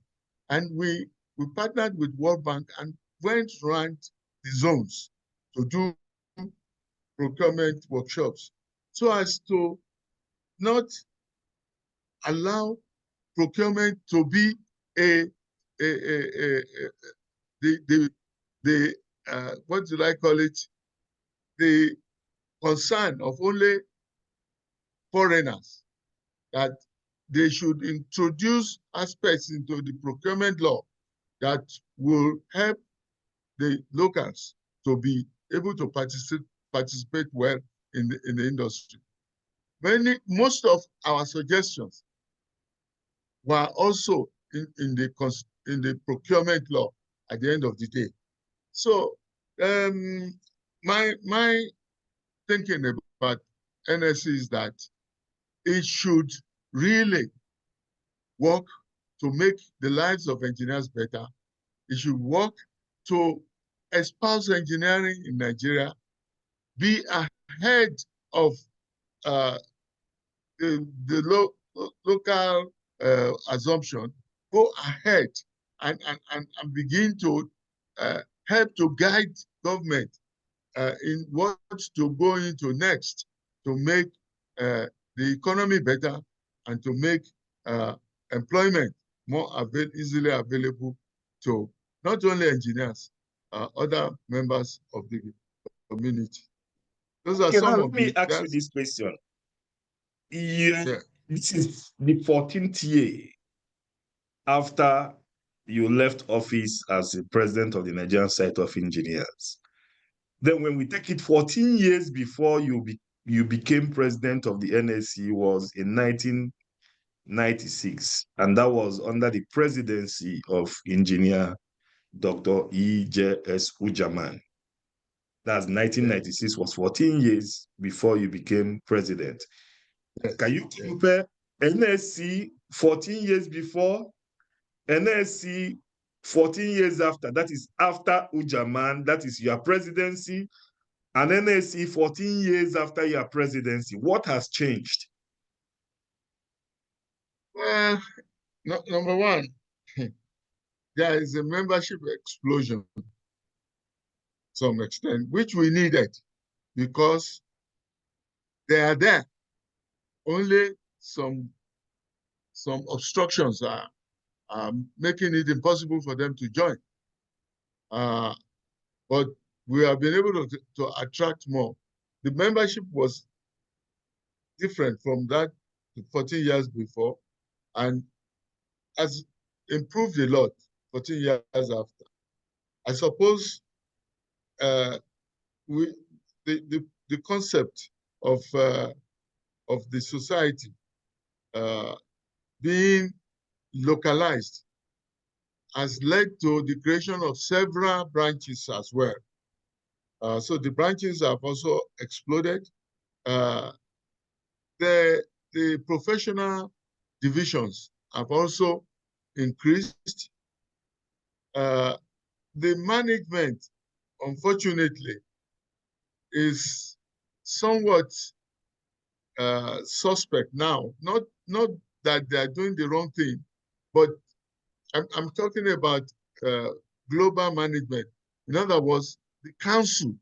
And we partnered with World Bank and went around the zones to do procurement workshops so as to not allow procurement to be what did I call it? The concern of only foreigners, that they should introduce aspects into the procurement law that will help the locals to be able to participate well in the industry. Most of our suggestions were also in the procurement law at the end of the day. So my thinking about NSE is that it should really work to make the lives of engineers better. It should work to espouse engineering in Nigeria, be ahead of the local assumption, go ahead and begin to help to guide government in what to go into next to make the economy better and to make employment more easily available to not only engineers, other members of the community. Those are some now of let me ask you this question. This is the 14th year after you left office as the president of the Nigerian Society of Engineers. Then when we take it 14 years before you became president of the NSE was in 1996, and that was under the presidency of engineer Dr. E.J.S. Ujaman. That's 1996, was 14 years before you became president. Can you compare NSE 14 years before, NSE 14 years after, that is after Ujaman, that is your presidency, and NSE 14 years after your presidency? What has changed? Number one, there is a membership explosion to some extent, which we needed because they are there. Only some obstructions are making it impossible for them to join. But we have been able to attract more. The membership was different from that 14 years before and has improved a lot 14 years after. I suppose the concept of the society being localized has led to the creation of several branches as well. So the branches have also exploded. The professional divisions have also increased. The management, unfortunately, is somewhat suspect now. Not that they are doing the wrong thing, but I'm talking about global management. In other words, the council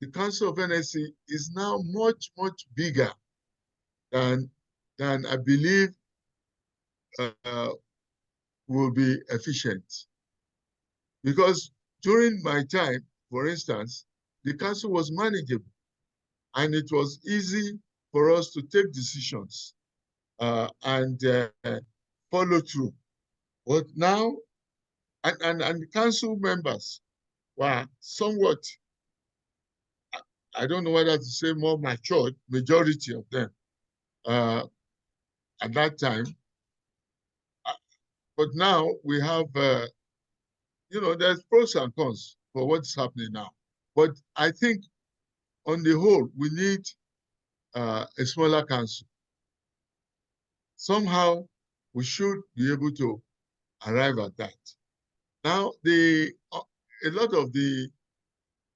of NSE is now much bigger than I believe will be efficient. Because during my time, for instance, the council was manageable and it was easy for us to take decisions and follow through. But now, and the council members were somewhat, I don't know whether to say more matured, majority of them at that time. But now we have, there's pros and cons for what's happening now. But I think on the whole, we need a smaller council. Somehow we should be able to arrive at that. Now, a lot of the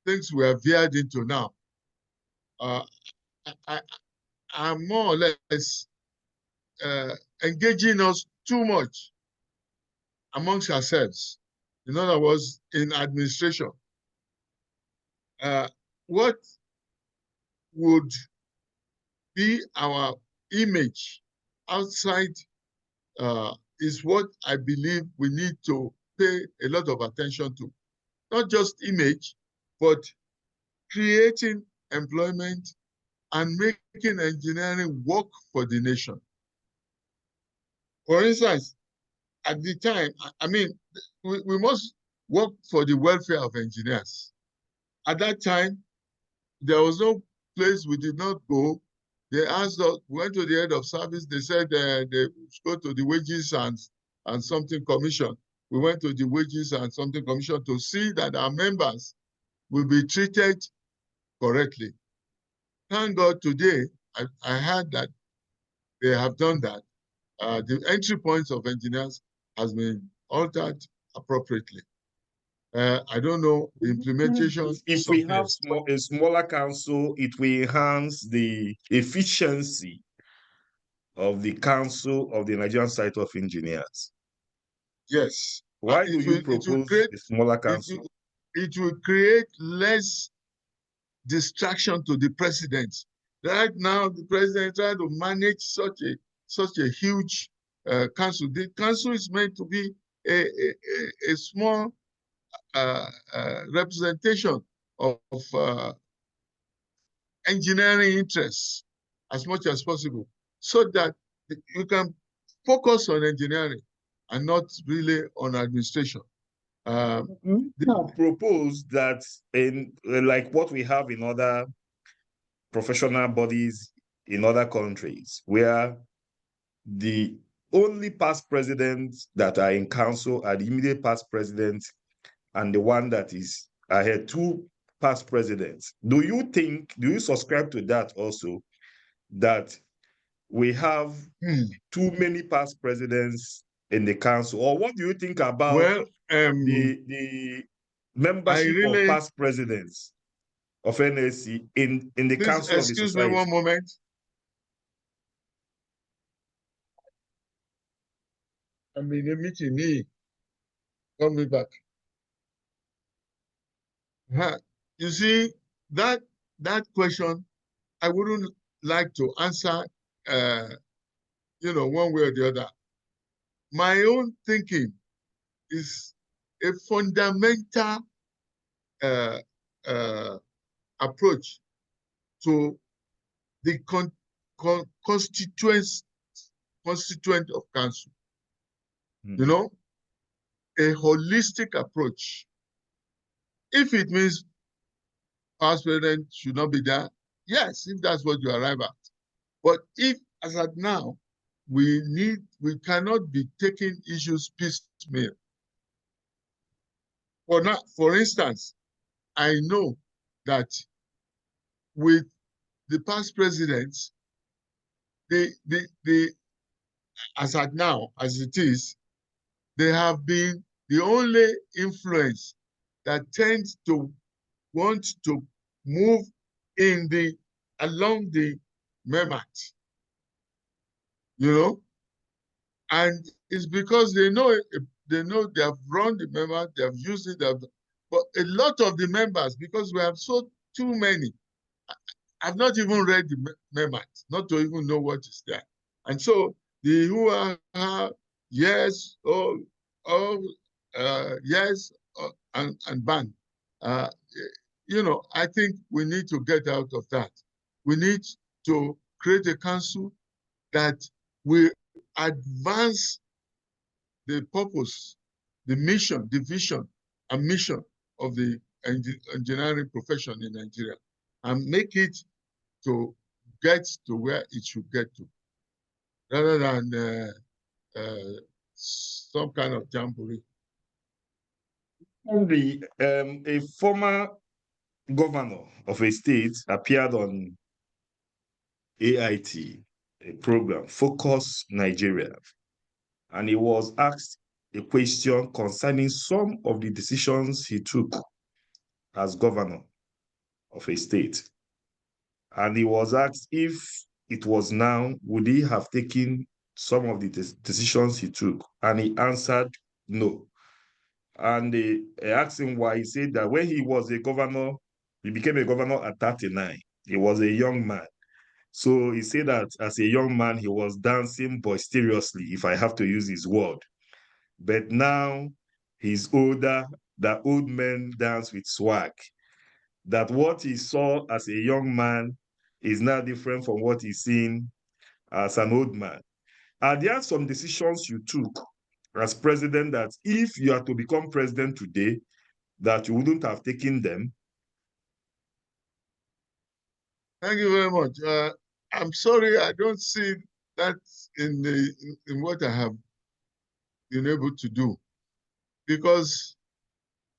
things we have veered into now are more or less engaging us too much amongst ourselves. In other words, in administration. What would be our image outside is what I believe we need to pay a lot of attention to. Not just image, but creating employment and making engineering work for the nation. For instance, at the time, I mean, we must work for the welfare of engineers. At that time, there was no place we did not go. They asked us, we went to the head of service, they said they go to the wages and something commission. We went to the wages and something commission to see that our members will be treated correctly. Thank God today, I heard that they have done that. The entry points of engineers has been altered appropriately. I don't know the implementation. If we have a smaller council, it will enhance the efficiency of the Council of the Nigerian Society of Engineers. Yes. Why do you propose a smaller council? It will create less distraction to the president. Right now, the president trying to manage such a huge council. The council is meant to be a small representation of engineering interests as much as possible, so that you can focus on engineering and not really on administration. Propose that in like what we have in other professional bodies in other countries, where the only past presidents that are in council are the immediate past president and the one that is ahead, two past presidents. Do you subscribe to that also, that we have too many past presidents in the council? Or what do you think about the membership of past presidents of FNSE in the council of the society? Excuse me one moment. I'm in a meeting. Call me back. You see, that question, I wouldn't like to answer, one way or the other. My own thinking is a fundamental approach to the constituent of council. A holistic approach. If it means past president should not be there, yes, if that's what you arrive at. But if, as at now, we cannot be taking issues piecemeal. For instance, I know that with the past presidents, as at now, as it is, they have been the only influence that tends to want to move along the MEMAT, and it's because they know they have run the MEMAT, they have used it, but a lot of the members, because we have so too many, I've not even read the MEMAT, not to even know what is there. And so the who are yes, yes, and ban. I think we need to get out of that. We need to create a council that we advance the purpose, the mission, the vision, and mission of the engineering profession in Nigeria and make it to get to where it should get to, rather than some kind of jamboree. A former governor of a state appeared on AIT, a program, Focus Nigeria, and he was asked a question concerning some of the decisions he took as governor of a state. And he was asked if it was now, would he have taken some of the decisions he took? And he answered no. And they asked him why. He said that when he was a governor, he became a governor at 39. He was a young man. So he said that as a young man, he was dancing boisterously, if I have to use his word. But now he's older, that old men dance with swag. That what he saw as a young man is now different from what he's seen as an old man. Are there some decisions you took as president that if you are to become president today, that you wouldn't have taken them? Thank you very much. I'm sorry, I don't see that in what I have been able to do, because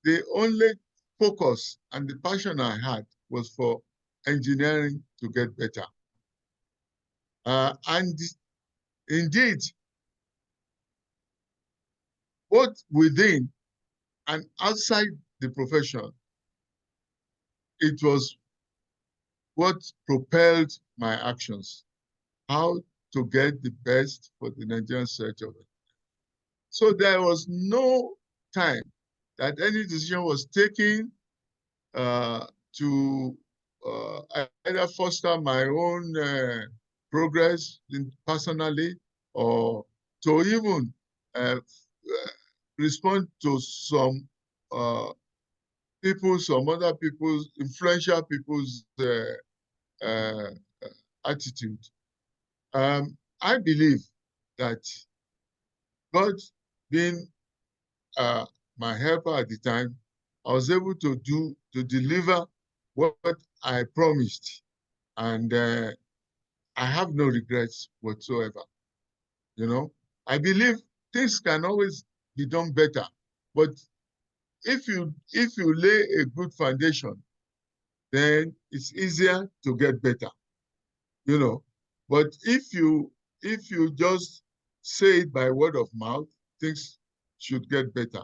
the only focus and the passion I had was for engineering to get better. And indeed, both within and outside the profession, it was what propelled my actions, how to get the best for the Nigerian sector. So there was no time that any decision was taken to either foster my own progress personally, or to even respond to some people, some other people's, influential people's attitude. I believe that God being my helper at the time, I was able to deliver what I promised, and I have no regrets whatsoever. You know, I believe things can always be done better, but if you lay a good foundation, then it's easier to get better. You know, but if you just say it by word of mouth, things should get better.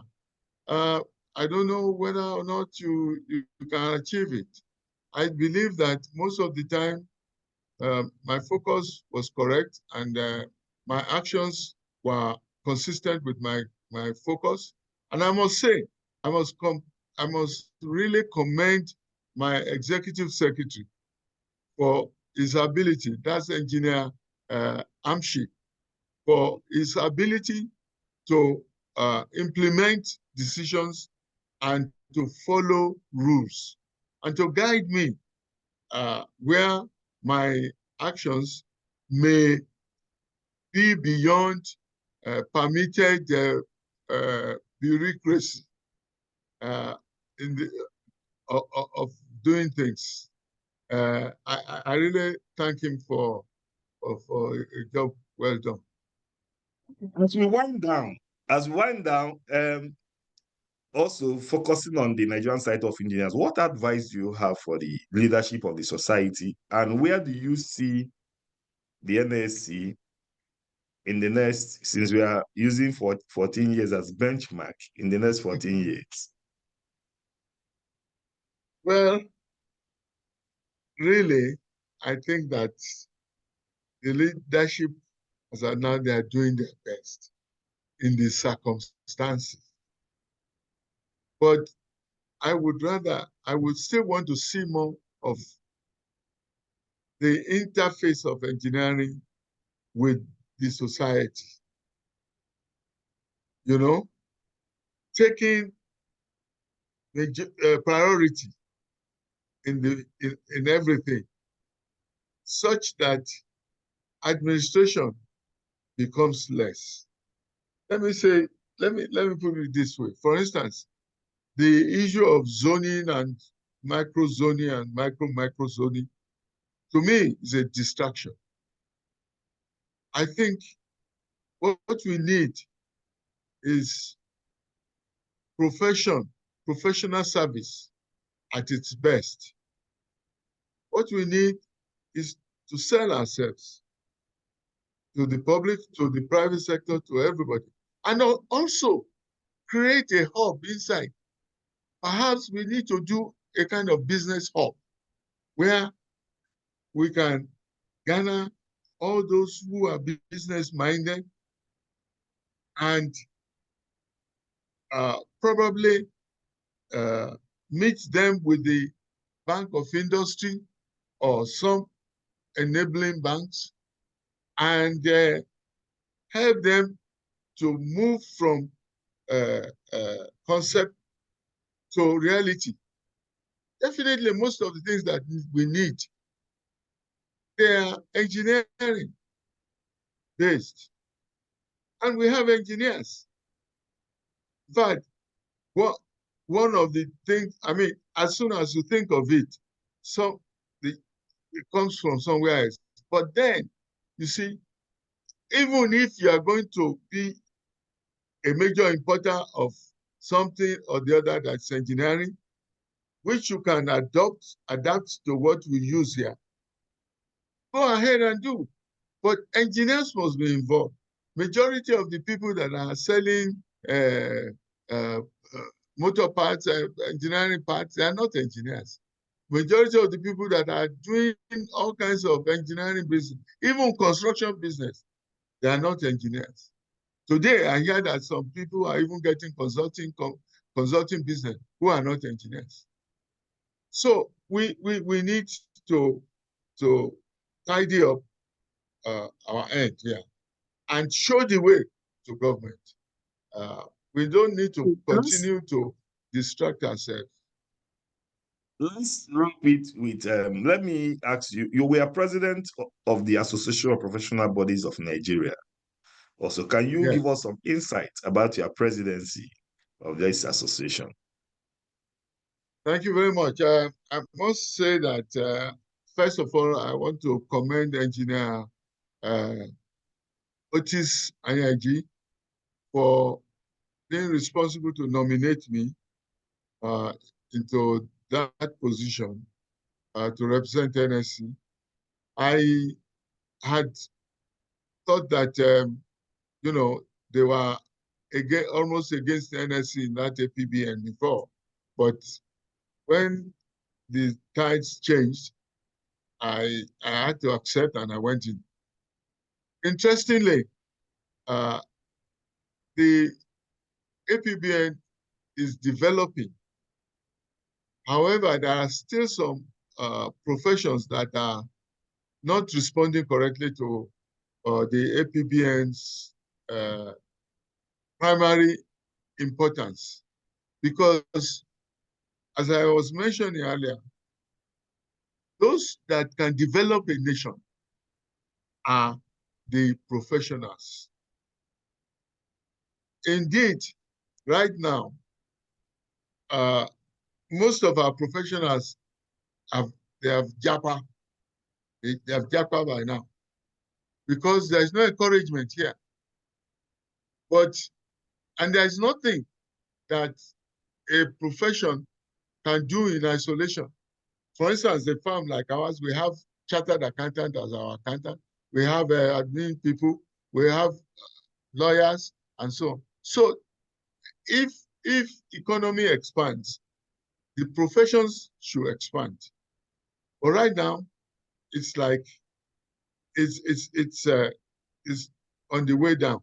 I don't know whether or not you can achieve it. I believe that most of the time, my focus was correct, and my actions were consistent with my focus. And I must say, I must really commend my executive secretary for his ability. That's Engineer Amshi, for his ability to implement decisions and to follow rules and to guide me where my actions may be beyond permitted bureaucracy in the of doing things. I really thank him for a job well done. As we wind down, also focusing on the Nigerian side of engineers, what advice do you have for the leadership of the society, and where do you see the NSC in the next, since we are using 14 years as benchmark, in the next 14 years? Well, really, I think that the leadership, as of now, they are doing their best in these circumstances. But I would still want to see more of the interface of engineering with the society. You know, taking the priority in everything, such that administration becomes less. Let me put it this way. For instance, the issue of zoning and micro zoning and micro zoning, to me, is a distraction. I think what we need is professional service at its best. What we need is to sell ourselves to the public, to the private sector, to everybody. And also create a hub inside. Perhaps we need to do a kind of business hub where we can garner all those who are business-minded and probably meet them with the Bank of Industry or some enabling banks and help them to move from concept to reality. Definitely, most of the things that we need, they are engineering based. And we have engineers. In fact, one of the things, I mean, as soon as you think of it, it comes from somewhere else. But then, you see, even if you are going to be a major importer of something or the other that's engineering, which you can adapt to what we use here, go ahead and do. But engineers must be involved. Majority of the people that are selling motor parts, engineering parts, they are not engineers. Majority of the people that are doing all kinds of engineering business, even construction business, they are not engineers. Today, I hear that some people are even getting consulting business who are not engineers. So we need to tidy up our end here and show the way to government. We don't need to continue to distract ourselves. Let's wrap it with, let me ask you, you were president of the Association of Professional Bodies of Nigeria. Also, can you give us some insight about your presidency of this association? Thank you very much. I must say that, first of all, I want to commend Engineer Otis Anyaji for being responsible to nominate me into that position to represent NSC. I had thought that, you know, they were almost against NSC in that APBN before. But when the tides changed, I had to accept and I went in. Interestingly, the APBN is developing. However, there are still some professions that are not responding correctly to the APBN's primary importance. Because, as I was mentioning earlier, those that can develop a nation are the professionals. Indeed, right now, most of our professionals have japa. They have japa by now because there's no encouragement here. And there's nothing that a profession can do in isolation. For instance, a firm like ours, we have chartered accountant as our accountant. We have admin people. We have lawyers and so on. So if economy expands, the professions should expand. But right now, it's like it's on the way down.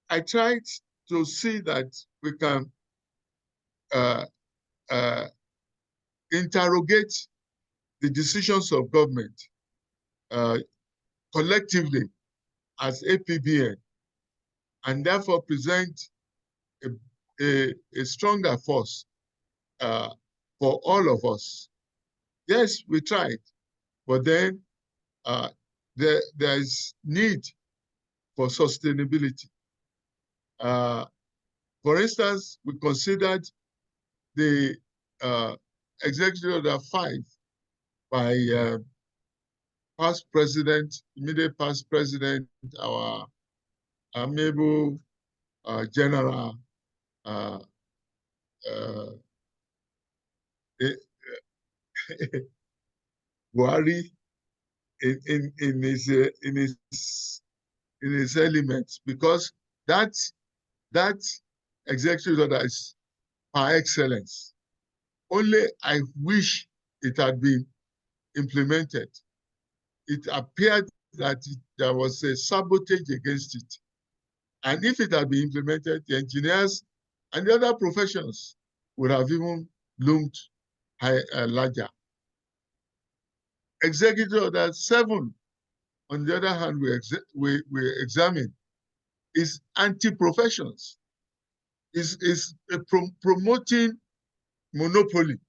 I tried to see that we can interrogate the decisions of government collectively as APBN, and therefore present a stronger force for all of us. Yes, we tried, but then there is need for sustainability. For instance, we considered the Executive Order 5 by past president, immediate past president, our amiable General Buhari in his elements, because that executive order is par excellence. Only I wish it had been implemented. It appeared that there was a sabotage against it. And if it had been implemented, the engineers and the other professions would have even loomed larger. Executive Order 7, on the other hand, we examine is anti-professions. Is promoting monopoly.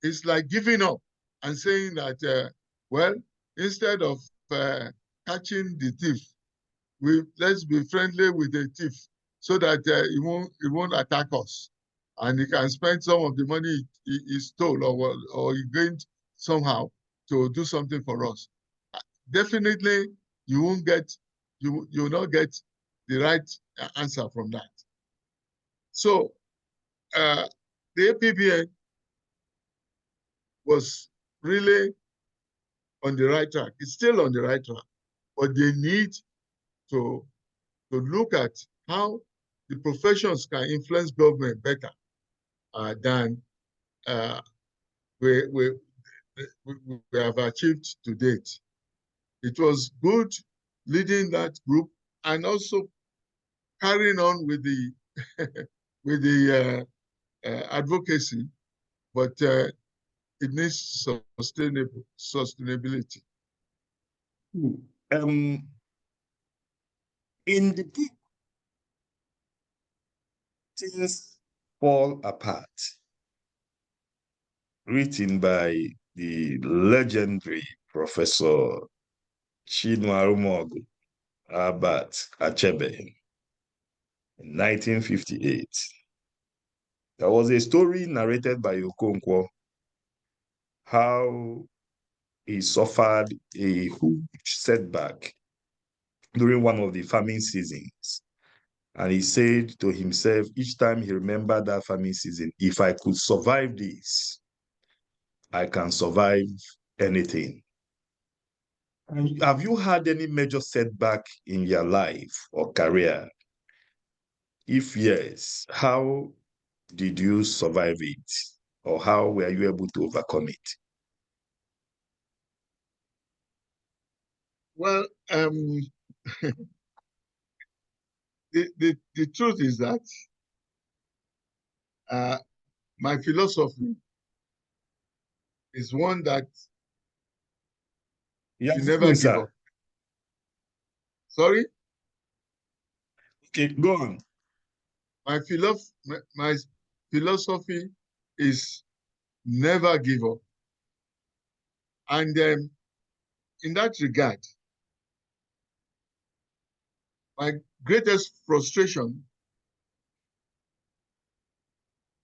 It's like giving up and saying that, well, instead of catching the thief, let's be friendly with the thief so that he won't attack us, and he can spend some of the money he stole or he gained somehow to do something for us. Definitely, you will not get the right answer from that. So the APBN was really on the right track. It's still on the right track, but they need to look at how the professions can influence government better than we have achieved to date. It was good leading that group and also carrying on with the with the advocacy, but it needs sustainability. In the book, Things Fall Apart, written by the legendary Professor Chinua Abat Achebe in 1958. There was a story narrated by Okonkwo, how he suffered a huge setback during one of the farming seasons. And he said to himself, each time he remembered that farming season, if I could survive this, I can survive anything. And have you had any major setback in your life or career? If yes, how did you survive it? Or how were you able to overcome it? Well, the truth is that my philosophy is one that you never give up. Sorry? Okay, go on. My philosophy is never give up. And in that regard, my greatest frustration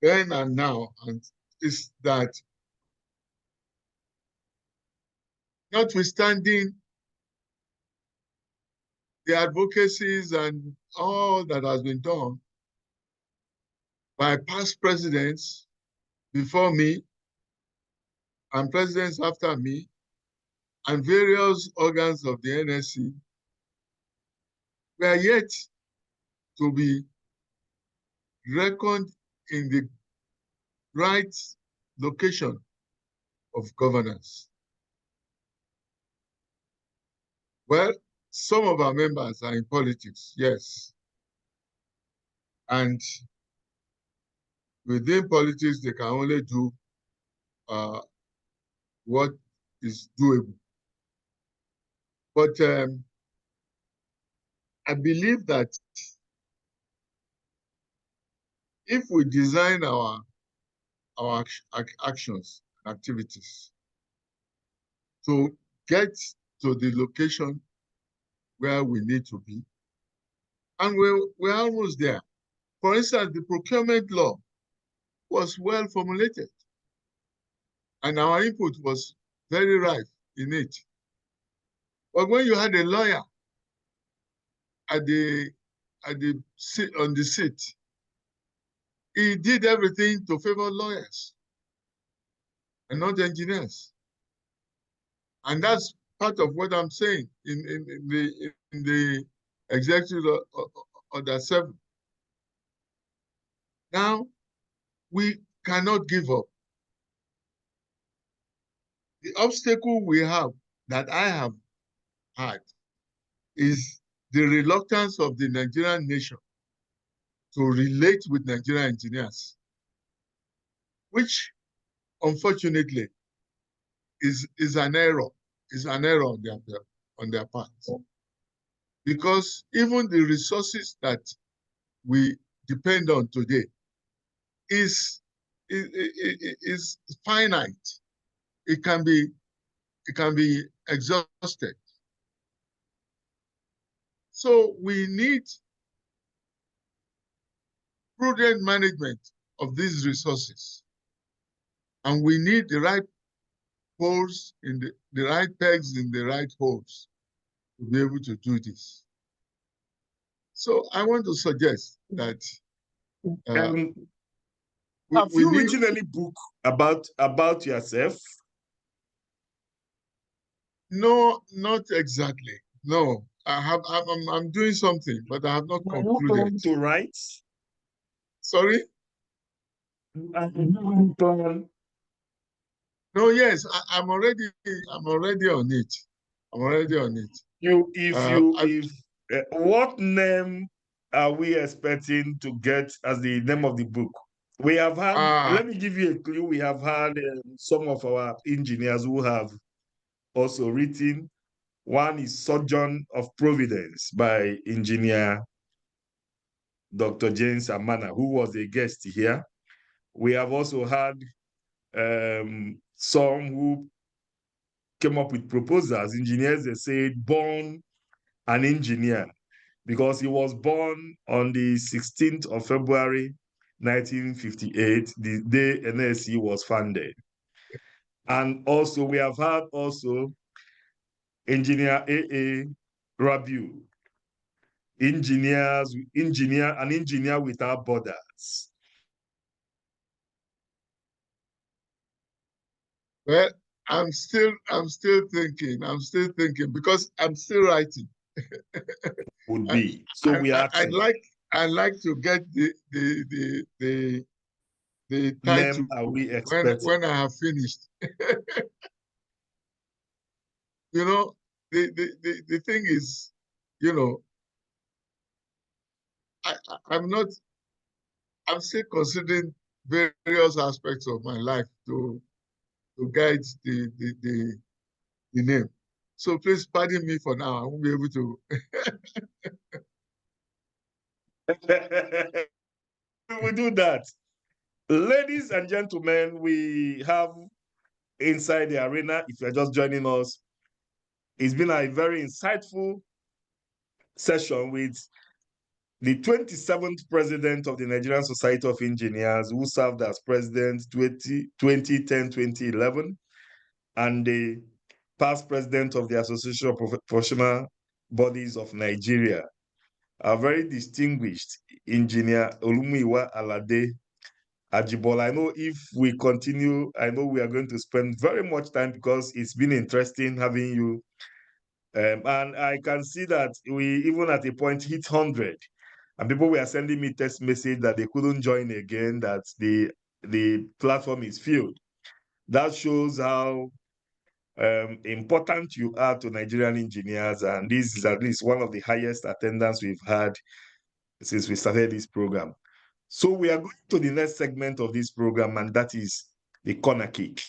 then and now is that, notwithstanding the advocacies and all that has been done by past presidents before me and presidents after me and various organs of the NSC, we are yet to be reckoned in the right location of governance. Well, some of our members are in politics, yes. And within politics, they can only do what is doable. But I believe that if we design our actions and activities to get to the location where we need to be. And we're almost there. For instance, the procurement law was well formulated, and our input was very right in it. But when you had a lawyer on the seat, he did everything to favor lawyers and not engineers. And that's part of what I'm saying in the executive order 7. Now, we cannot give up. The obstacle we have, that I have had, is the reluctance of the Nigerian nation to relate with Nigerian engineers, which unfortunately is an error on their part. Because even the resources that we depend on today is finite. It can be exhausted. So we need prudent management of these resources. And we need the right holes in the right pegs in the right holes to be able to do this. So I want to suggest that have you written any book about yourself? No, not exactly. No, I'm doing something, but I have not concluded. To write? Sorry? No, yes, I'm already on it. I'm already on it. What name are we expecting to get as the name of the book? We have had, let me give you a clue. We have had some of our engineers who have also written. One is Sojourn of Providence by engineer Dr. James Amana, who was a guest here. We have also had some who came up with proposals. Engineers, they said, born an engineer, because he was born on the 16th of February, 1958, the day FNSE was founded. And also, we have had also engineer A.A. Rabiu, an engineer without borders. Well, I'm still thinking because I'm still writing. Would be. So I'd like to get the title are we expecting? when I have finished. You know, the thing is, you know, I'm still considering various aspects of my life to guide the name. So please pardon me for now. I won't be able to. We will do that. Ladies and gentlemen, we have inside the arena, if you're just joining us, it's been a very insightful session with the 27th president of the Nigerian Society of Engineers, who served as president 2010-2011, and the past president of the Association of Professional Bodies of Nigeria, a very distinguished engineer, OLUMUYIWA ALADE AJIBOLA. I know if we continue, I know we are going to spend very much time because it's been interesting having you. And I can see that we even at a point hit 100. And people were sending me text message that they couldn't join again, that the platform is filled. That shows how important you are to Nigerian engineers. And this is at least one of the highest attendance we've had since we started this program. So we are going to the next segment of this program, and that is the corner kick.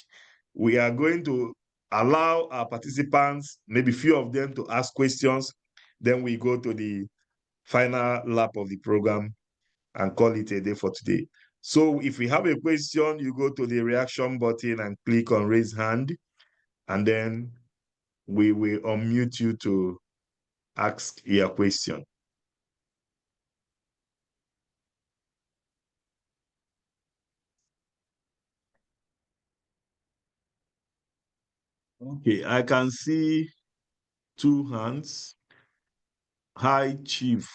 We are going to allow our participants, maybe few of them, to ask questions. Then we go to the final lap of the program and call it a day for today. So if we have a question, you go to the reaction button and click on raise hand, and then we will unmute you to ask your question. Okay, I can see 2 hands. Hi, Chief.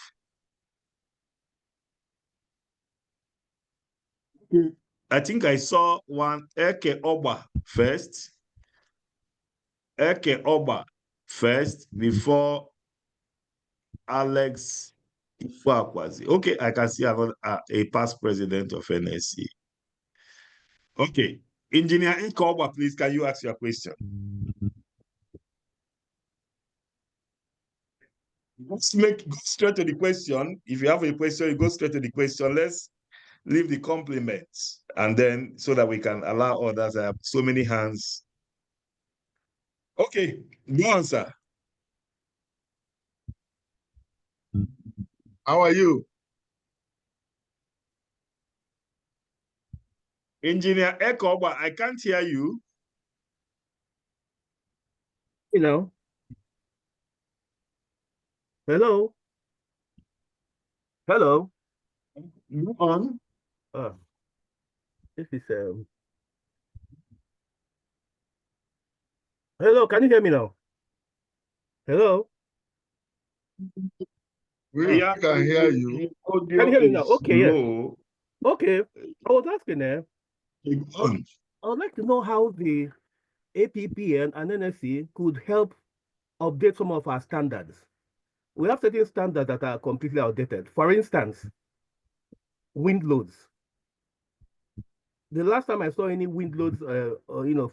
I think I saw one Eke Oba first. Eke Oba first before Alex Ifeakwazi. Okay, I can see another a past president of FNSE. Okay, Engineer Eke Oba, please, can you ask your question? Go straight to the question. If you have a question, you go straight to the question. Let's leave the compliments, and then so that we can allow others. I have so many hands. Okay, go on, sir. How are you? Engineer Ekoba, I can't hear you. Hello. Hello. Hello. Go on. This is Hello, can you hear me now? Hello. We can hear you. Can you hear me now? Okay, low. yes. Okay. I was asking Go on. I would like to know how the APPN and NSC could help update some of our standards. We have certain standards that are completely outdated. For instance, wind loads. The last time I saw any wind loads,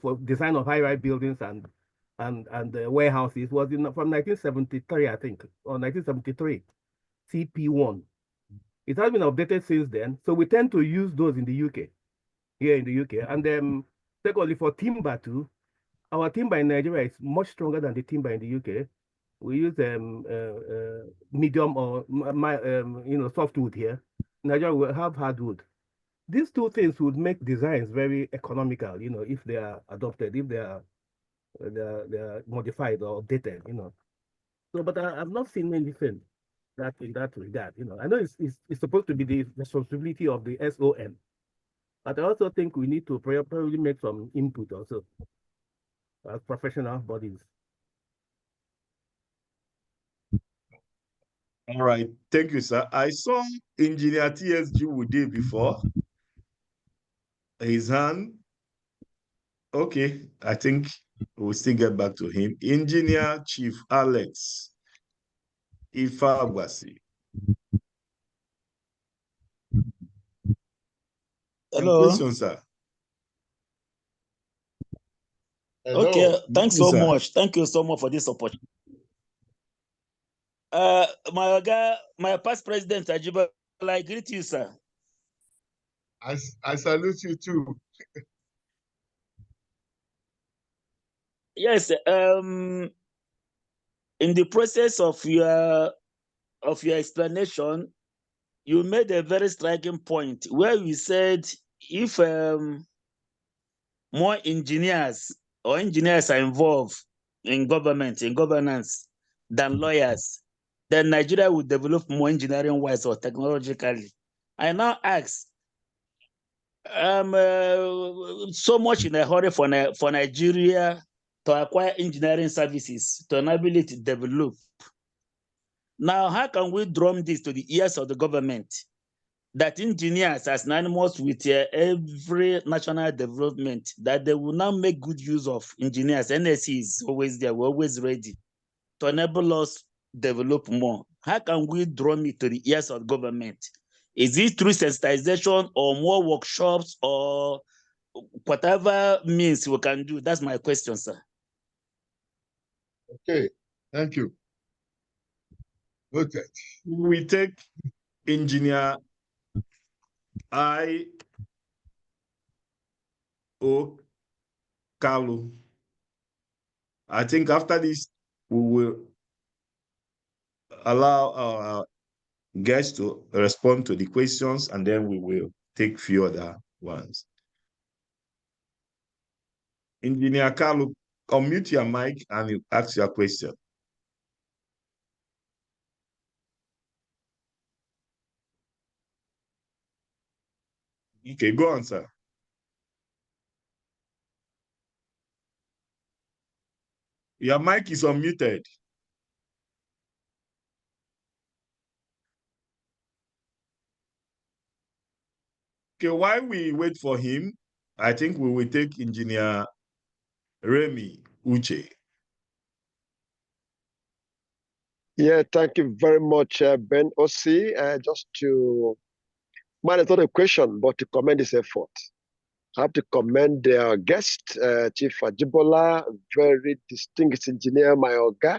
for design of high-rise buildings and warehouses was from 1973, I think, or 1973, CP1. It has been updated since then, so we tend to use those in the UK, here in the UK. And then, secondly, for timber too, our timber in Nigeria is much stronger than the timber in the UK. We use medium or softwood here. Nigeria will have hardwood. These two things would make designs very economical, if they are adopted, if they are modified or updated, So, but I've not seen anything that in that regard, I know it's supposed to be the responsibility of the SOM, but I also think we need to probably make some input also as professional bodies. All right, thank you, sir. I saw Engineer TSG Wude before. His hand. Okay, I think we'll still get back to him. Engineer Chief Alex Ifeakwazi. Hello. Question, sir. Hello. Okay, thanks so Sir. much. Thank you so much for this opportunity. My past president, AJIBOLA, I greet you, sir. I salute you too. Yes, in the process of your explanation, you made a very striking point where you said if more engineers are involved in government, in governance than lawyers, then Nigeria will develop more engineering-wise or technologically. I now ask, so much in a hurry for Nigeria to acquire engineering services to enable it to develop. Now, how can we drum this to the ears of the government that engineers are synonymous with every national development, that they will now make good use of engineers? NSC is always there, we're always ready to enable us develop more. How can we drum it to the ears of government? Is it through sensitization or more workshops or whatever means we can do? That's my question, sir. Okay, thank you. Noted. We take Engineer I.O. Kalu. I think after this, we will allow our guests to respond to the questions, and then we will take few other ones. Engineer Kalu, unmute your mic and you ask your question. Okay, go on, sir. Your mic is unmuted. Okay, while we wait for him, I think we will take Engineer Remy Uche. Yeah, thank you very much, Ben Osi. Just to, mine is not a question, but to commend this effort. I have to commend their guest, Chief AJIBOLA, very distinguished engineer, my Oga,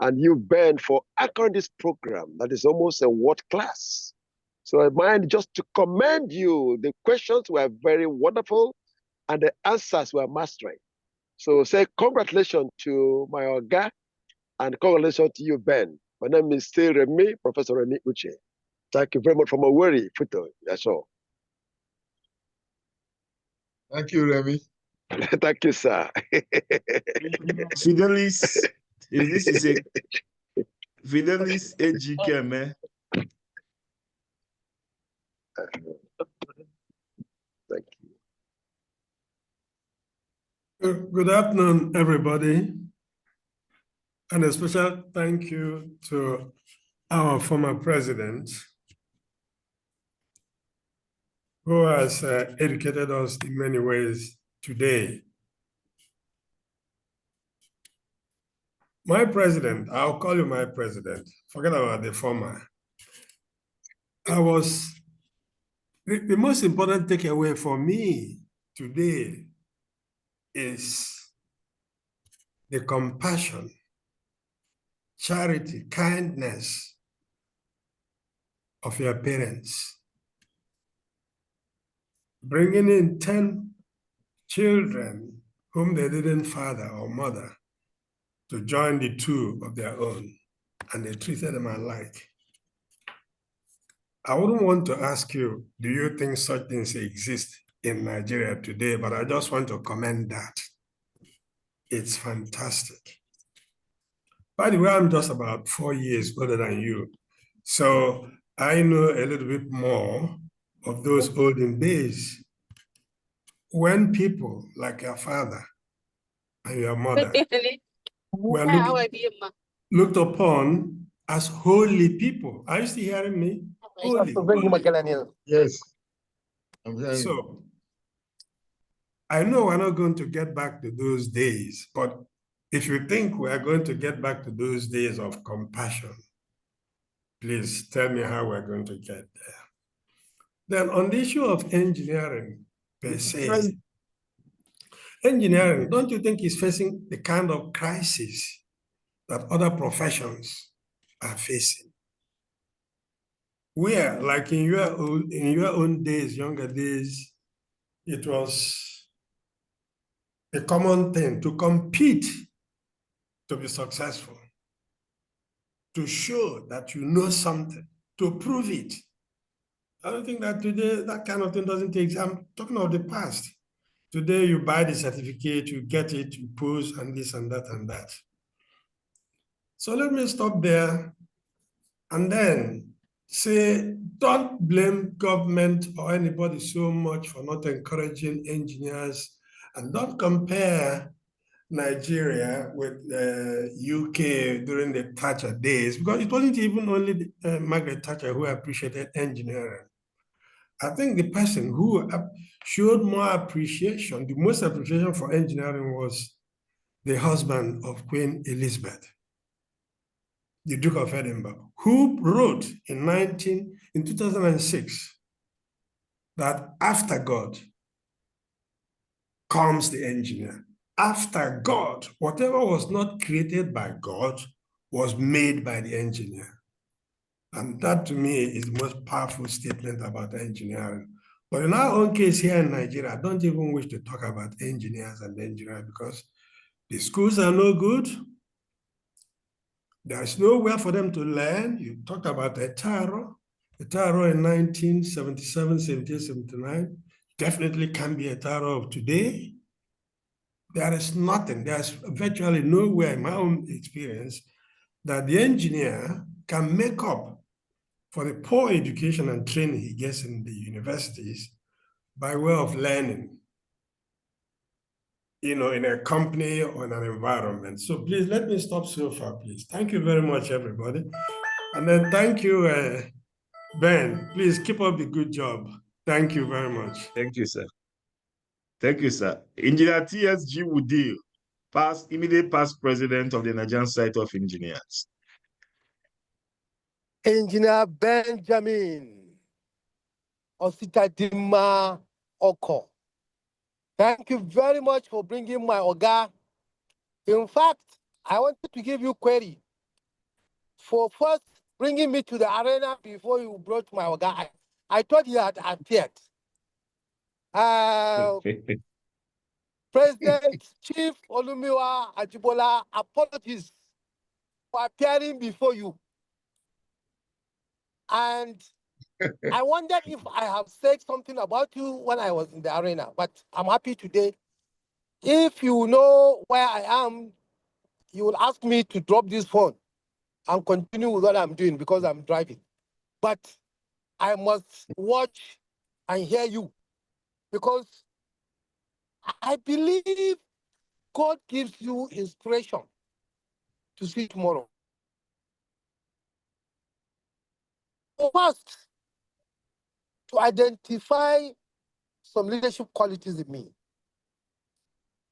and you, Ben, for anchoring this program that is almost a world class. So I mind just to commend you. The questions were very wonderful, and the answers were mastering. So say congratulations to my Oga, and congratulations to you, Ben. My name is still Remy, Professor Remy Uche. Thank you very much for my worry, Futo. That's all. Thank you, Remy. Thank you, sir. Fidelis, this is a Fidelis AGK, man. Thank you. Good afternoon, everybody. And a special thank you to our former president, who has educated us in many ways today. My president, I'll call you my president, forget about the former. The most important takeaway for me today is the compassion, charity, kindness of your parents. Bringing in 10 children whom they didn't father or mother to join the 2 of their own, and they treated them alike. I wouldn't want to ask you, do you think such things exist in Nigeria today? But I just want to commend that. It's fantastic. By the way, I'm just about 4 years older than you. So I know a little bit more of those olden days when people like your father and your mother were looked upon as holy people. Are you still hearing me? Holy. Yes. I'm hearing you. So I know we're not going to get back to those days, but if you think we are going to get back to those days of compassion, please tell me how we're going to get there. Then on the issue of engineering per se, engineering, don't you think is facing the kind of crisis that other professions are facing? Where, like in your own days, younger days, it was a common thing to compete to be successful, to show that you know something, to prove it. I don't think that today that kind of thing doesn't exist. I'm talking of the past. Today you buy the certificate, you get it, you pose, and this and that and that. So let me stop there and then say, don't blame government or anybody so much for not encouraging engineers, and don't compare Nigeria with UK during the Thatcher days, because it wasn't even only Margaret Thatcher who appreciated engineering. I think the person who showed more appreciation, the most appreciation for engineering, was the husband of Queen Elizabeth, the Duke of Edinburgh, who wrote in 2006 that after God comes the engineer. After God, whatever was not created by God was made by the engineer. And that to me is the most powerful statement about engineering. But in our own case here in Nigeria, I don't even wish to talk about engineers and engineering because the schools are no good. There's nowhere for them to learn. You talked about Etaro. Etaro in 1977, 78, 79 definitely can be Etaro of today. there is nothing, there's virtually nowhere in my own experience that the engineer can make up for the poor education and training he gets in the universities by way of learning, in a company or in an environment. So please let me stop so far, please. Thank you very much, everybody. And then thank you, Ben. Please keep up the good job. Thank you very much. Thank you, sir. Thank you, sir. Engineer TSG Wudil, immediate past president of the Nigerian Society of Engineers. Engineer Benjamin Ositadima OKOH. Thank you very much for bringing my Oga. In fact, I wanted to give you query for first bringing me to the arena before you brought my Oga. I thought you had appeared. President Chief OLUMUYIWA AJIBOLA, apologies for appearing before you. And I wondered if I have said something about you when I was in the arena, but I'm happy today. If you know where I am, you will ask me to drop this phone and continue with what I'm doing because I'm driving. But I must watch and hear you because I believe God gives you inspiration to see tomorrow. First, to identify some leadership qualities in me.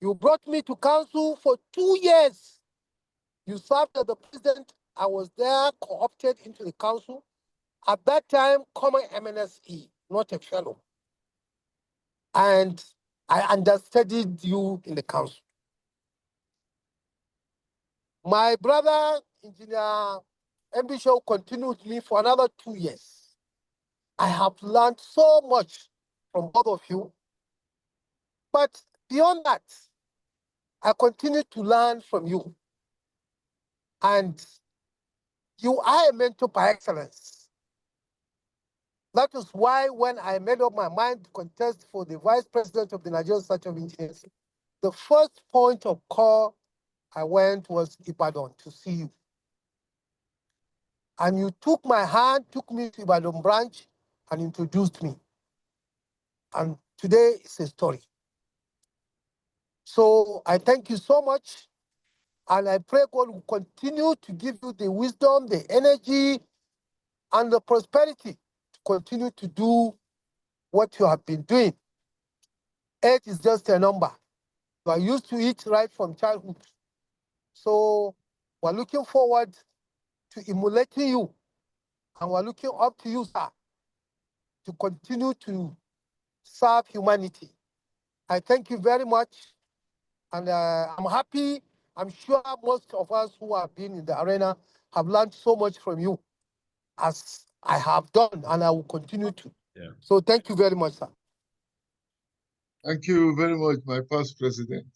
You brought me to council for 2 years. You served as the president. I was there, co-opted into the council. At that time, common FNSE, not a fellow. And I understudied you in the council. My brother, Engineer Mbisho, continued with me for another 2 years. I have learned so much from both of you. But beyond that, I continue to learn from you. And you are a mentor by excellence. That is why when I made up my mind to contest for the vice president of the Nigerian Society of Engineers, the first point of call I went was Ibadan to see you. And you took my hand, took me to Ibadan branch and introduced me. And today is a story. So I thank you so much. And I pray God will continue to give you the wisdom, the energy, and the prosperity to continue to do what you have been doing. Age is just a number. You are used to it right from childhood. So we're looking forward to emulating you. And we're looking up to you, sir, to continue to serve humanity. I thank you very much. And I'm happy. I'm sure most of us who have been in the arena have learned so much from you, as I have done, and I will continue to. Yeah. So thank you very much, sir. Thank you very much, my past president.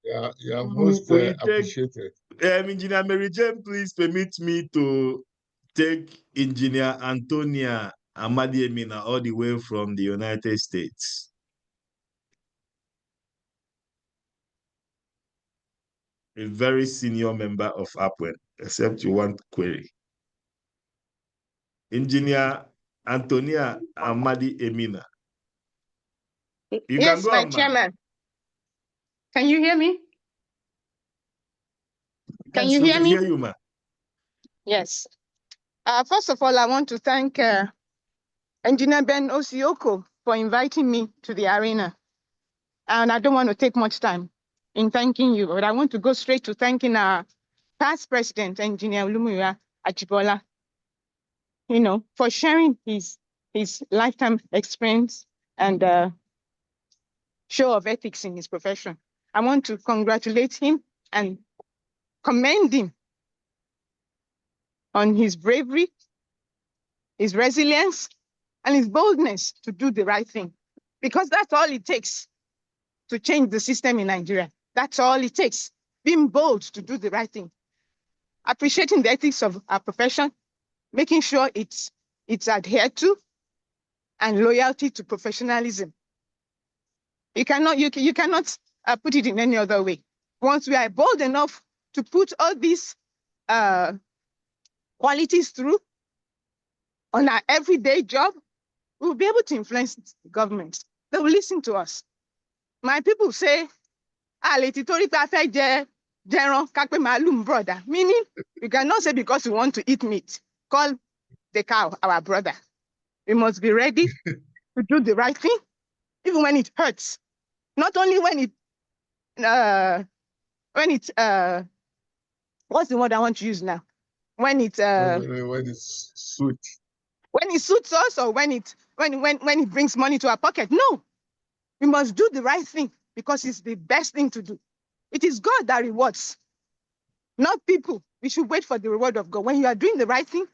Yeah, you are most appreciated. Engineer Mary Jane, please permit me to take Engineer Antonia Amadiemina all the way from the United States. A very senior member of APWEN, except you want query. Engineer Antonia Amadiemina. Yes, my chairman. Can you hear me? Can you hear me? Hear you, ma. Yes. First of all, I want to thank Engineer Ben Osioko for inviting me to the arena. And I don't want to take much time in thanking you, but I want to go straight to thanking our past president, Engineer OLUMUYIWA AJIBOLA, for sharing his lifetime experience and show of ethics in his profession. I want to congratulate him and commend him on his bravery, his resilience, and his boldness to do the right thing. Because that's all it takes to change the system in Nigeria. That's all it takes, being bold to do the right thing. Appreciating the ethics of our profession, making sure it's adhered to, and loyalty to professionalism. You cannot put it in any other way. Once we are bold enough to put all these qualities through on our everyday job, we'll be able to influence the government. They will listen to us. My people say, brother, meaning you cannot say because you want to eat meat, call the cow our brother. We must be ready to do the right thing, even when it hurts. Not only when it, what's the word I want to use now? When it when it's sweet. When it suits us, or when it brings money to our pocket. No, we must do the right thing because it's the best thing to do. It is God that rewards, not people. We should wait for the reward of God. When you are doing the right thing,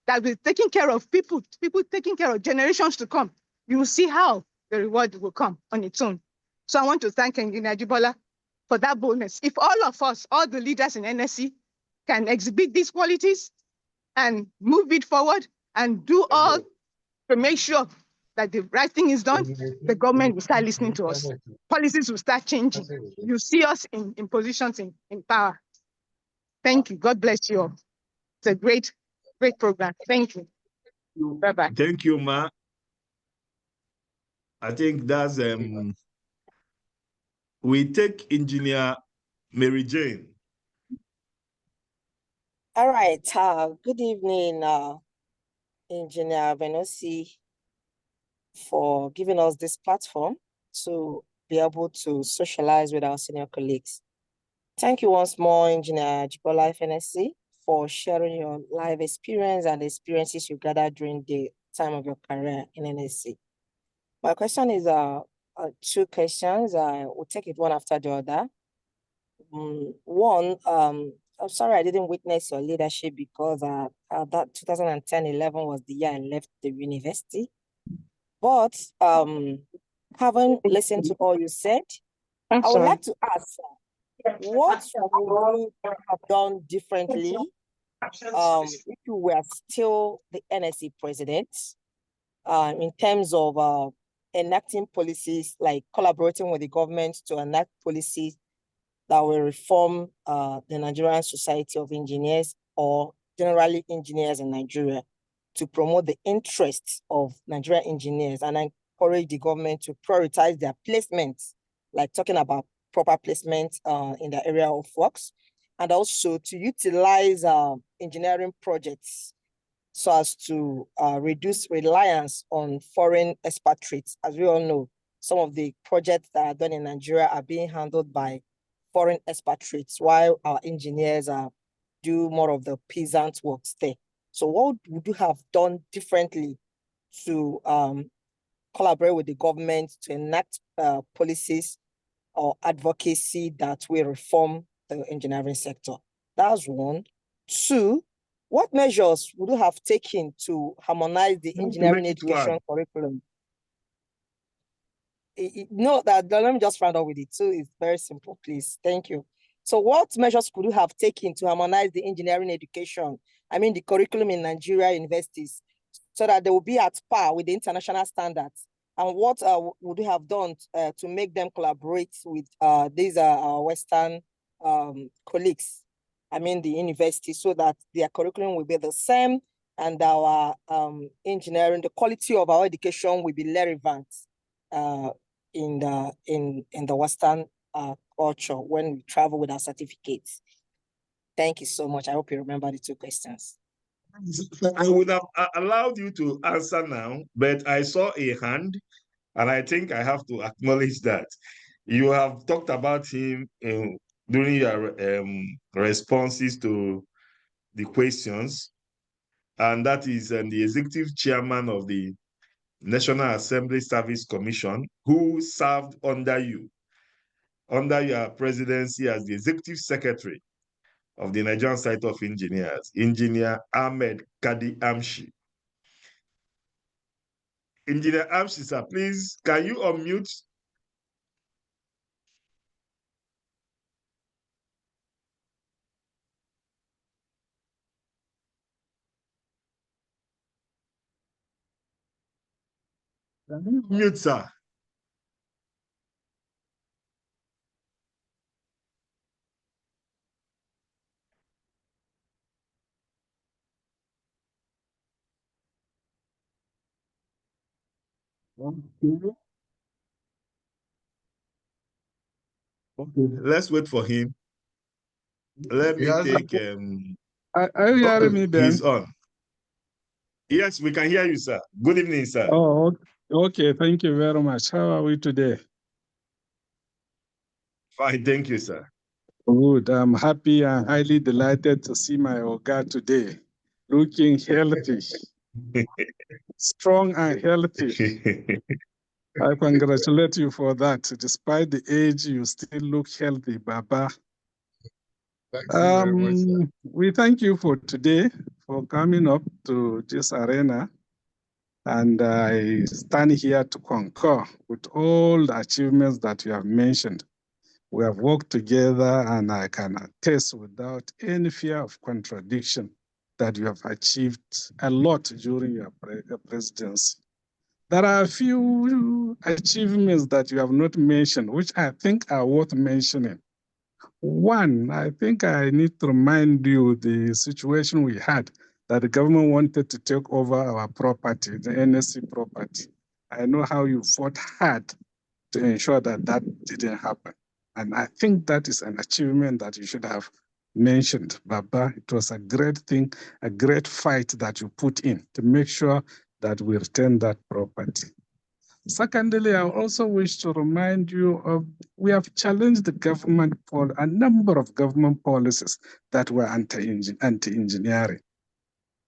that will be taking care of people taking care of generations to come, you will see how the reward will come on its own. So I want to thank Engineer AJIBOLA for that boldness. If all of us, all the leaders in NSC, can exhibit these qualities and move it forward and do all to make sure that the right thing is done, the government will start listening to us. Policies will start changing. You see us in positions in power. Thank you. God bless you all. It's a great program. Thank you. Bye-bye. Thank you, Ma. I think that's we take Engineer Mary Jane. All right. Good evening, Engineer Benosi, for giving us this platform to be able to socialize with our senior colleagues. Thank you once more, Engineer AJIBOLA FNSE, for sharing your life experience and the experiences you gathered during the time of your career in NSC. My question is two questions. We'll take it one after the other. One, I'm sorry I didn't witness your leadership because that 2010-11 was the year I left the university. But having listened to all you said, I would like to ask, what would you have done differently if you were still the NSC president in terms of enacting policies, like collaborating with the government to enact policies that will reform the Nigerian Society of Engineers, or generally engineers in Nigeria, to promote the interests of Nigerian engineers and encourage the government to prioritize their placements, like talking about proper placement in the area of works, and also to utilize engineering projects so as to reduce reliance on foreign expatriates. As we all know, some of the projects that are done in Nigeria are being handled by foreign expatriates, while our engineers do more of the peasant works there. So what would you have done differently to collaborate with the government to enact policies or advocacy that will reform the engineering sector? That's one. Two, what measures would you have taken to harmonize the engineering education curriculum? No, let me just round up with it. So it's very simple, please. Thank you. So what measures could you have taken to harmonize the engineering education, I mean the curriculum in Nigeria universities, so that they will be at par with the international standards? And what would you have done to make them collaborate with these Western colleagues, I mean the universities, so that their curriculum will be the same and our engineering, the quality of our education will be relevant in the Western culture when we travel with our certificates? Thank you so much. I hope you remember the two questions. I would have allowed you to answer now, but I saw a hand, and I think I have to acknowledge that. You have talked about him during your responses to the questions, and that is the executive chairman of the National Assembly Service Commission, who served under you, under your presidency as the executive secretary of the Nigerian Society of Engineers, Engineer Ahmed Kadi Amshi. Engineer Amshi, sir, please, can you unmute? Mute, sir. Okay. Okay, let's wait for him. Let me take Are you hearing me, Ben? He's on. Yes, we can hear you, sir. Good evening, sir. Oh, okay. Thank you very much. How are we today? Fine, thank you, sir. Good. I'm happy and highly delighted to see my Oga today, looking healthy, strong and healthy. I congratulate you for that. Despite the age, you still look healthy, Baba. Thank you very much, sir. We thank you for today, for coming up to this arena. And I stand here to concur with all the achievements that you have mentioned. We have worked together, and I can attest without any fear of contradiction that you have achieved a lot during your presidency. There are a few achievements that you have not mentioned, which I think are worth mentioning. One, I think I need to remind you the situation we had that the government wanted to take over our property, the NSC property. I know how you fought hard to ensure that that didn't happen. And I think that is an achievement that you should have mentioned, Baba. It was a great thing, a great fight that you put in to make sure that we return that property. Secondly, I also wish to remind you of, we have challenged the government for a number of government policies that were anti-engineering,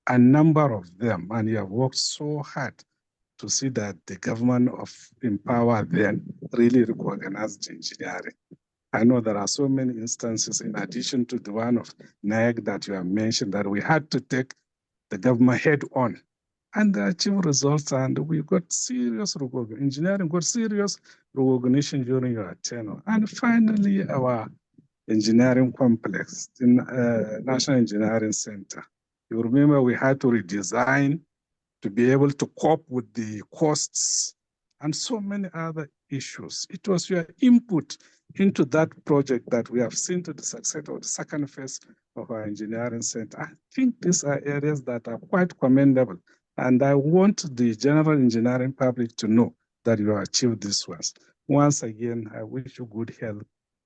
a number of them, and you have worked so hard to see that the government in power then really recognized engineering. I know there are so many instances in addition to the one of NAEG that you have mentioned that we had to take the government head on and achieve results, and we got serious recognition. Engineering got serious recognition during your tenure. And finally, our engineering complex, the National Engineering Center. You remember we had to redesign to be able to cope with the costs and so many other issues. It was your input into that project that we have seen to the success of the second phase of our engineering center. I think these are areas that are quite commendable. And I want the general engineering public to know that you have achieved these ones. Once again, I wish you good health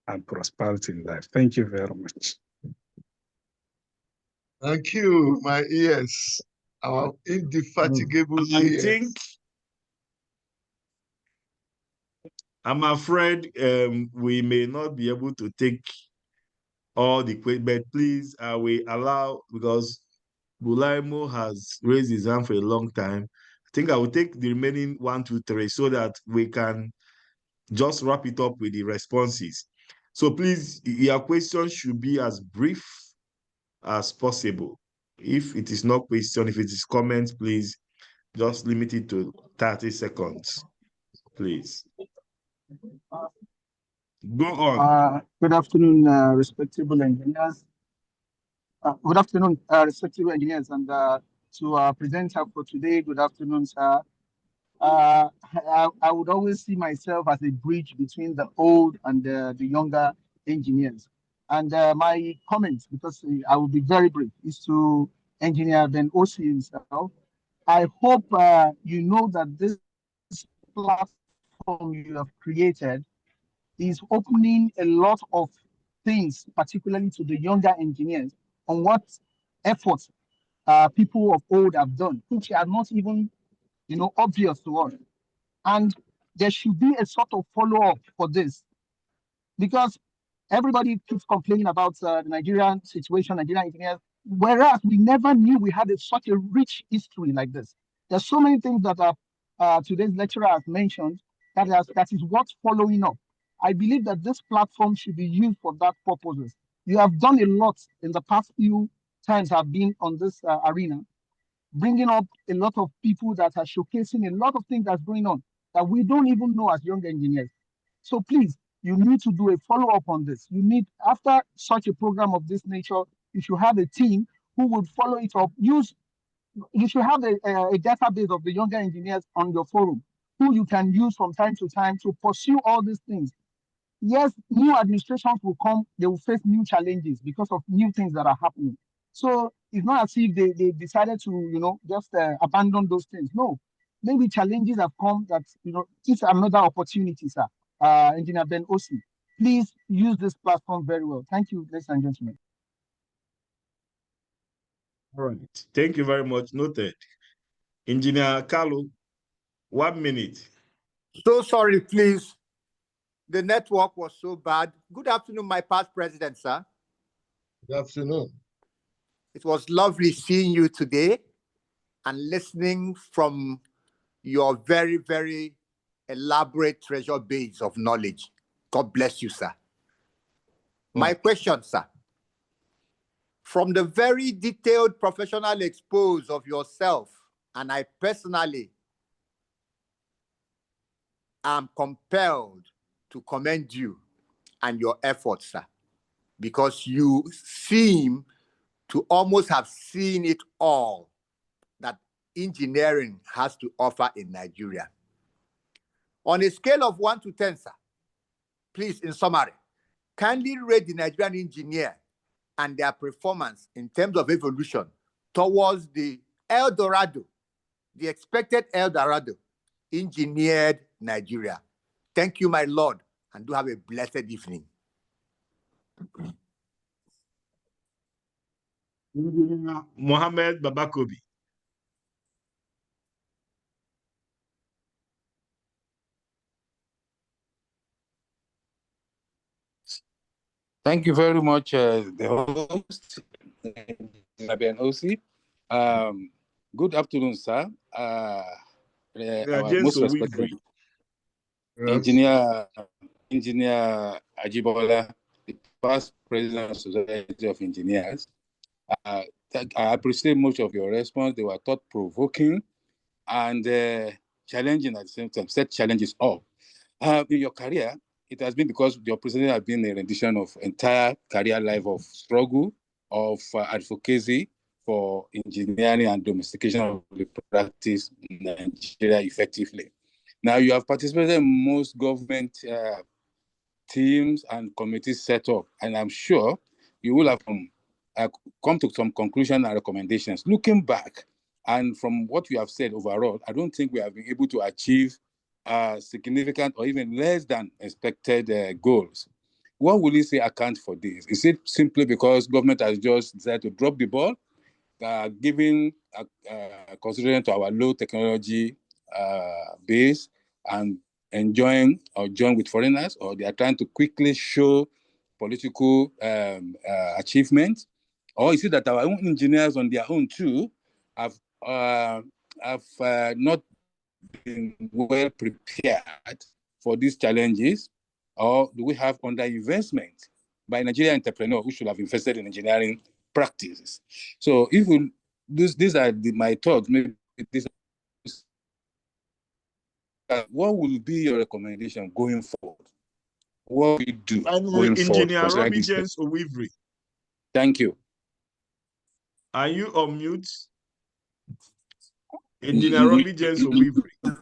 and prosperity in life. Thank you very much. Thank you, my ears, our indefatigable ears. I'm afraid we may not be able to take all the questions, but please, I will allow, because Bulaimo has raised his hand for a long time. I think I will take the remaining 1, 2, 3 so that we can just wrap it up with the responses. So please, your questions should be as brief as possible. If it is not question, if it is comments, please just limit it to 30 seconds, please. Go on. Good afternoon, respectable engineers. Good afternoon, respectable engineers, and to our presenter for today, good afternoon, sir. I would always see myself as a bridge between the old and the younger engineers. And my comments, because I will be very brief, is to Engineer Ben Osi himself. I hope you know that this platform you have created is opening a lot of things, particularly to the younger engineers, on what efforts people of old have done, which are not even, obvious to us. And there should be a sort of follow-up for this, because everybody keeps complaining about the Nigerian situation, Nigerian engineers, whereas we never knew we had such a rich history like this. There's so many things that today's lecturer has mentioned that is worth following up. I believe that this platform should be used for that purposes. You have done a lot in the past few times I've been on this arena, bringing up a lot of people that are showcasing a lot of things that's going on that we don't even know as young engineers. So please, you need to do a follow-up on this. You need, after such a program of this nature, you should have a team who would follow it up. You should have a database of the younger engineers on your forum, who you can use from time to time to pursue all these things. Yes, new administrations will come, they will face new challenges because of new things that are happening. So it's not as if they decided to, just abandon those things. No, maybe challenges have come that, it's another opportunity, sir. Engineer Ben Osi, please use this platform very well. Thank you, ladies and gentlemen. All right. Thank you very much. Noted. Engineer Carlo, 1 minute. So sorry, please. The network was so bad. Good afternoon, my past president, sir. Good afternoon. It was lovely seeing you today and listening from your very, very elaborate treasure base of knowledge. God bless you, sir. My question, sir. From the very detailed professional expose of yourself, and I personally am compelled to commend you and your efforts, sir, because you seem to almost have seen it all that engineering has to offer in Nigeria. On a scale of 1 to 10, sir, please, in summary, kindly rate the Nigerian engineer and their performance in terms of evolution towards the El Dorado, the expected El Dorado, engineered Nigeria. Thank you, my Lord, and do have a blessed evening. Mohammed Babakobi. Thank you very much, the host, FNSE. Good afternoon, sir. Our most respected engineer AJIBOLA, the past president of Society of Engineers. I appreciate much of your response. They were thought-provoking and challenging at the same time. Set challenges up. In your career, it has been because your president has been a rendition of entire career life of struggle, of advocacy for engineering and domestication of the practice in Nigeria effectively. Now, you have participated in most government teams and committees set up, and I'm sure you will have come to some conclusion and recommendations. Looking back, and from what you have said overall, I don't think we have been able to achieve significant or even less than expected goals. What will you say account for this? Is it simply because government has just decided to drop the ball, giving consideration to our low technology base and enjoying or join with foreigners, or they are trying to quickly show political achievement? Or is it that our own engineers on their own too have not been well prepared for these challenges? Or do we have underinvestment by Nigerian entrepreneurs who should have invested in engineering practices? So if we, these are my thoughts, maybe this, what will be your recommendation going forward? What we do going Engineer forward? Robbie James Owivri. Thank you. Are you on mute? Engineer Robbie James Owivri.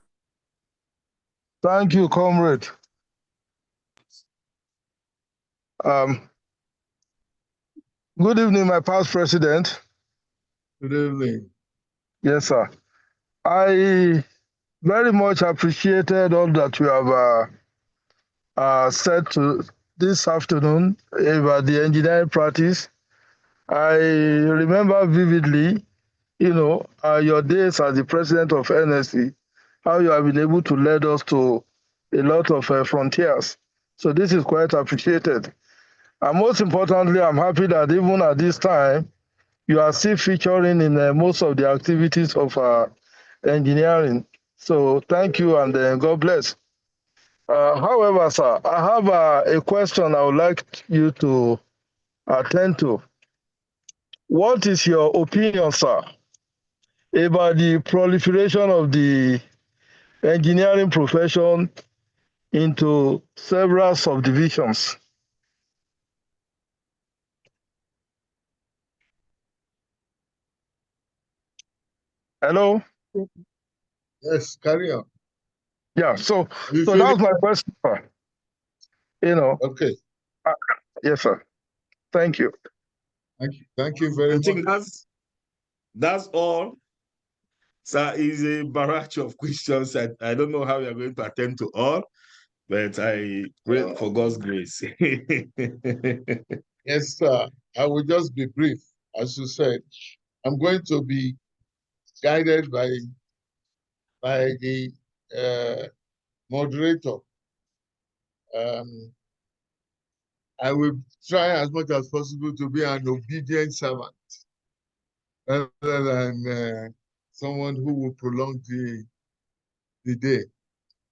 Thank you, comrade. Good evening, my past president. Good evening. Yes, sir. I very much appreciated all that you have said to this afternoon about the engineering practice. I remember vividly, your days as the president of FNSE, how you have been able to lead us to a lot of frontiers. So this is quite appreciated. And most importantly, I'm happy that even at this time, you are still featuring in most of the activities of engineering. So thank you and God bless. However, sir, I have a question I would like you to attend to. What is your opinion, sir, about the proliferation of the engineering profession into several subdivisions? Hello? Yes, carry on. Yeah, so that's my question, sir. Okay. Yes, sir. Thank you. Thank you very much. I think that's all. Sir, it's a barrage of questions. I don't know how we are going to attend to all, but I pray for God's grace. Yes, sir. I will just be brief. As you said, I'm going to be guided by the moderator. I will try as much as possible to be an obedient servant rather than someone who will prolong the day.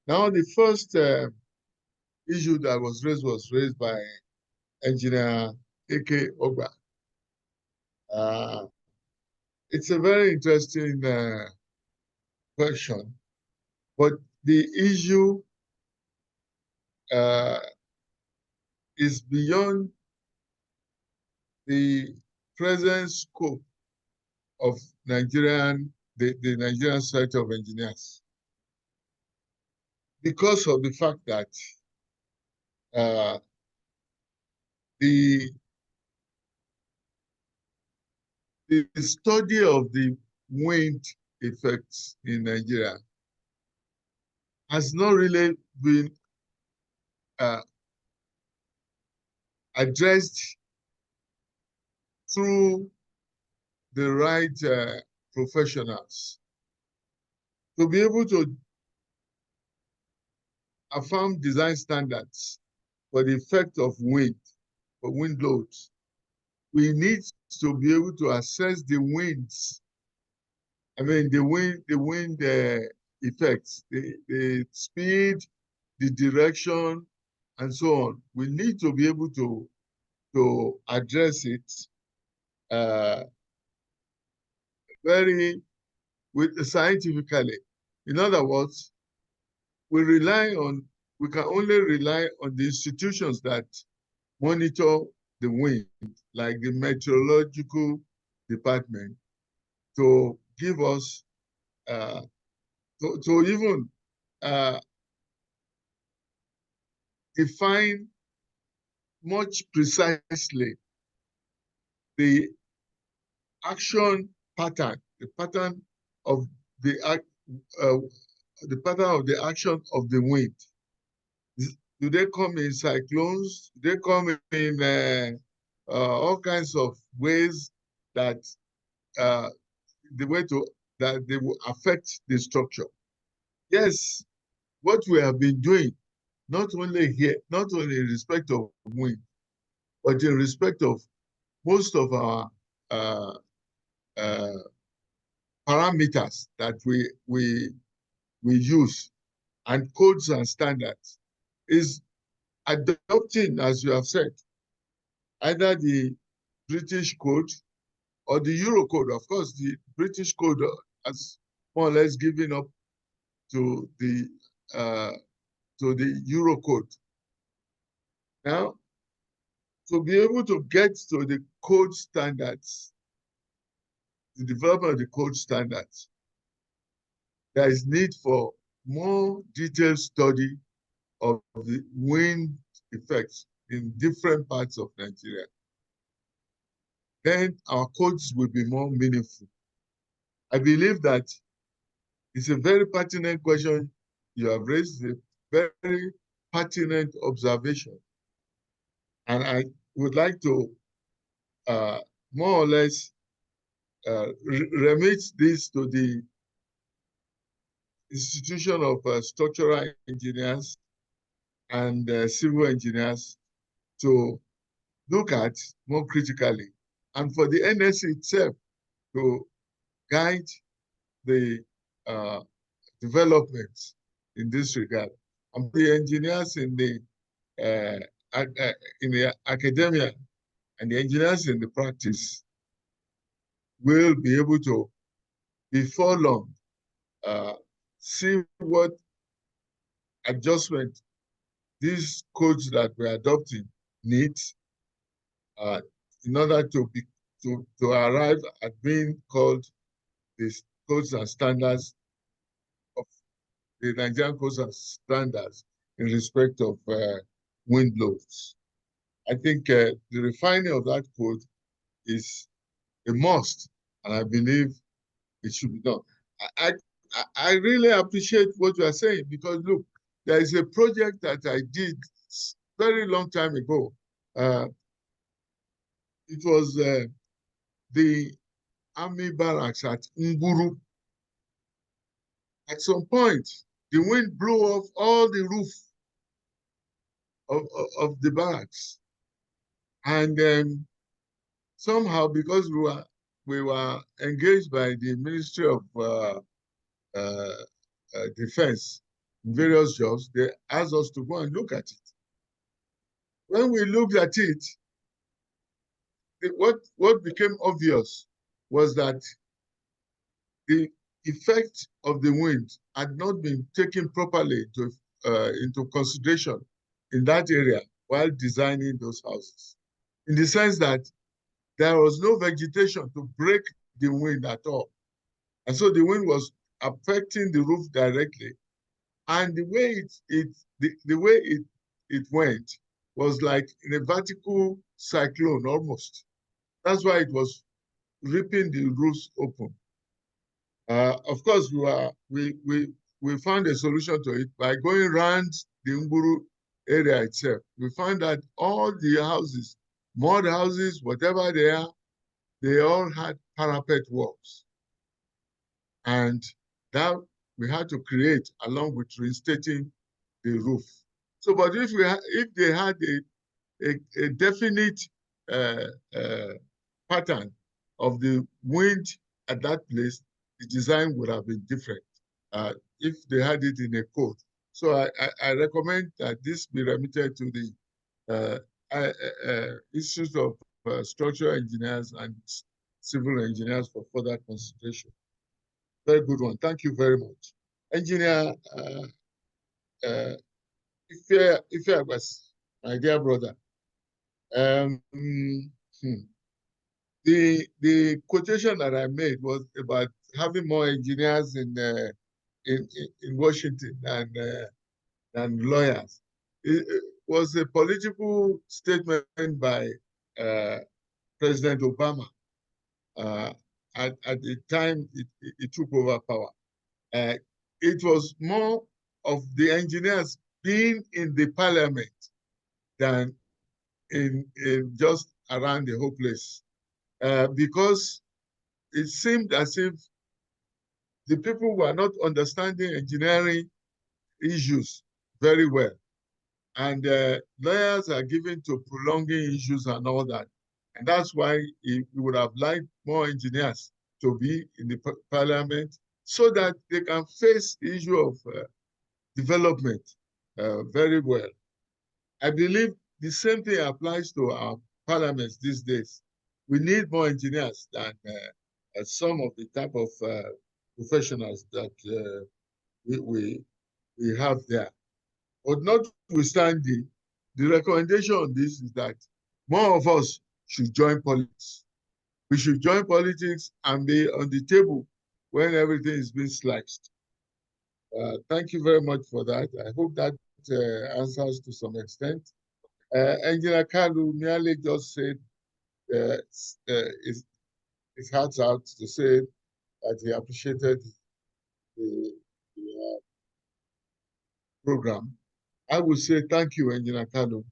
Now, the first issue that was raised by Engineer A.K. Ogba. It's a very interesting question, but the issue is beyond the present scope of the Nigerian Society of Engineers, because of the fact that the study of the wind effects in Nigeria has not really been addressed through the right professionals to be able to affirm design standards for the effect of wind, for wind loads. We need to be able to assess the winds. I mean, the wind effects, the speed, the direction, and so on. We need to be able to address it scientifically. In other words, we can only rely on the institutions that monitor the wind, like the meteorological department, to give us, to even define much precisely the action pattern, the pattern of the action of the wind. Do they come in cyclones? Do they come in all kinds of ways that that they will affect the structure? Yes, what we have been doing, not only here, not only in respect of wind, but in respect of most of our parameters that we use, and codes and standards, is adopting, as you have said, either the British code or the Euro code. Of course, the British code has more or less given up to the Euro code. Now, to be able to get to the code standards, the development of the code standards, there is need for more detailed study of the wind effects in different parts of Nigeria. Then our codes will be more meaningful. I believe that it's a very pertinent question you have raised, a very pertinent observation. And I would like to more or less remit this to the institution of structural engineers and civil engineers to look at more critically, and for the NSE itself to guide the developments in this regard. And the engineers in the academia and the engineers in the practice will be able to, before long, see what adjustment these codes that we're adopting need in order to arrive at being called the codes and standards of the Nigerian codes and standards in respect of wind loads. I think the refining of that code is a must, and I believe it should be done. I really appreciate what you are saying, because look, there is a project that I did very long time ago. It was the army barracks at Nguru. At some point, the wind blew off all the roof of the barracks. And somehow, because we were engaged by the Ministry of Defense in various jobs, they asked us to go and look at it. When we looked at it, what became obvious was that the effect of the wind had not been taken properly into consideration in that area while designing those houses. In the sense that there was no vegetation to break the wind at all. And so the wind was affecting the roof directly. And the way it went was like in a vertical cyclone almost. That's why it was ripping the roofs open. Of course, we found a solution to it by going around the Nguru area itself. We found that all the houses, mud houses, whatever they are, they all had parapet walls. And that we had to create along with reinstating the roof. So, but if they had a definite pattern of the wind at that place, the design would have been different if they had it in a code. So I recommend that this be remitted to the Institute of Structural Engineers and Civil Engineers for further consideration. Very good one. Thank you very much. Engineer Ife was my dear brother. The quotation that I made was about having more engineers in Washington than lawyers. It was a political statement by President Obama at the time it took over power. It was more of the engineers being in the parliament than in just around the whole place. Because it seemed as if the people were not understanding engineering issues very well. And lawyers are given to prolonging issues and all that. And that's why we would have liked more engineers to be in the parliament so that they can face the issue of development very well. I believe the same thing applies to our parliaments these days. We need more engineers than some of the type of professionals that we have there. But notwithstanding, the recommendation on this is that more of us should join politics. We should join politics and be on the table when everything is being sliced. Thank you very much for that. I hope that answers to some extent. Engineer Kalu merely just said his heart out to say that he appreciated the program. I would say thank you, Engineer Kalu,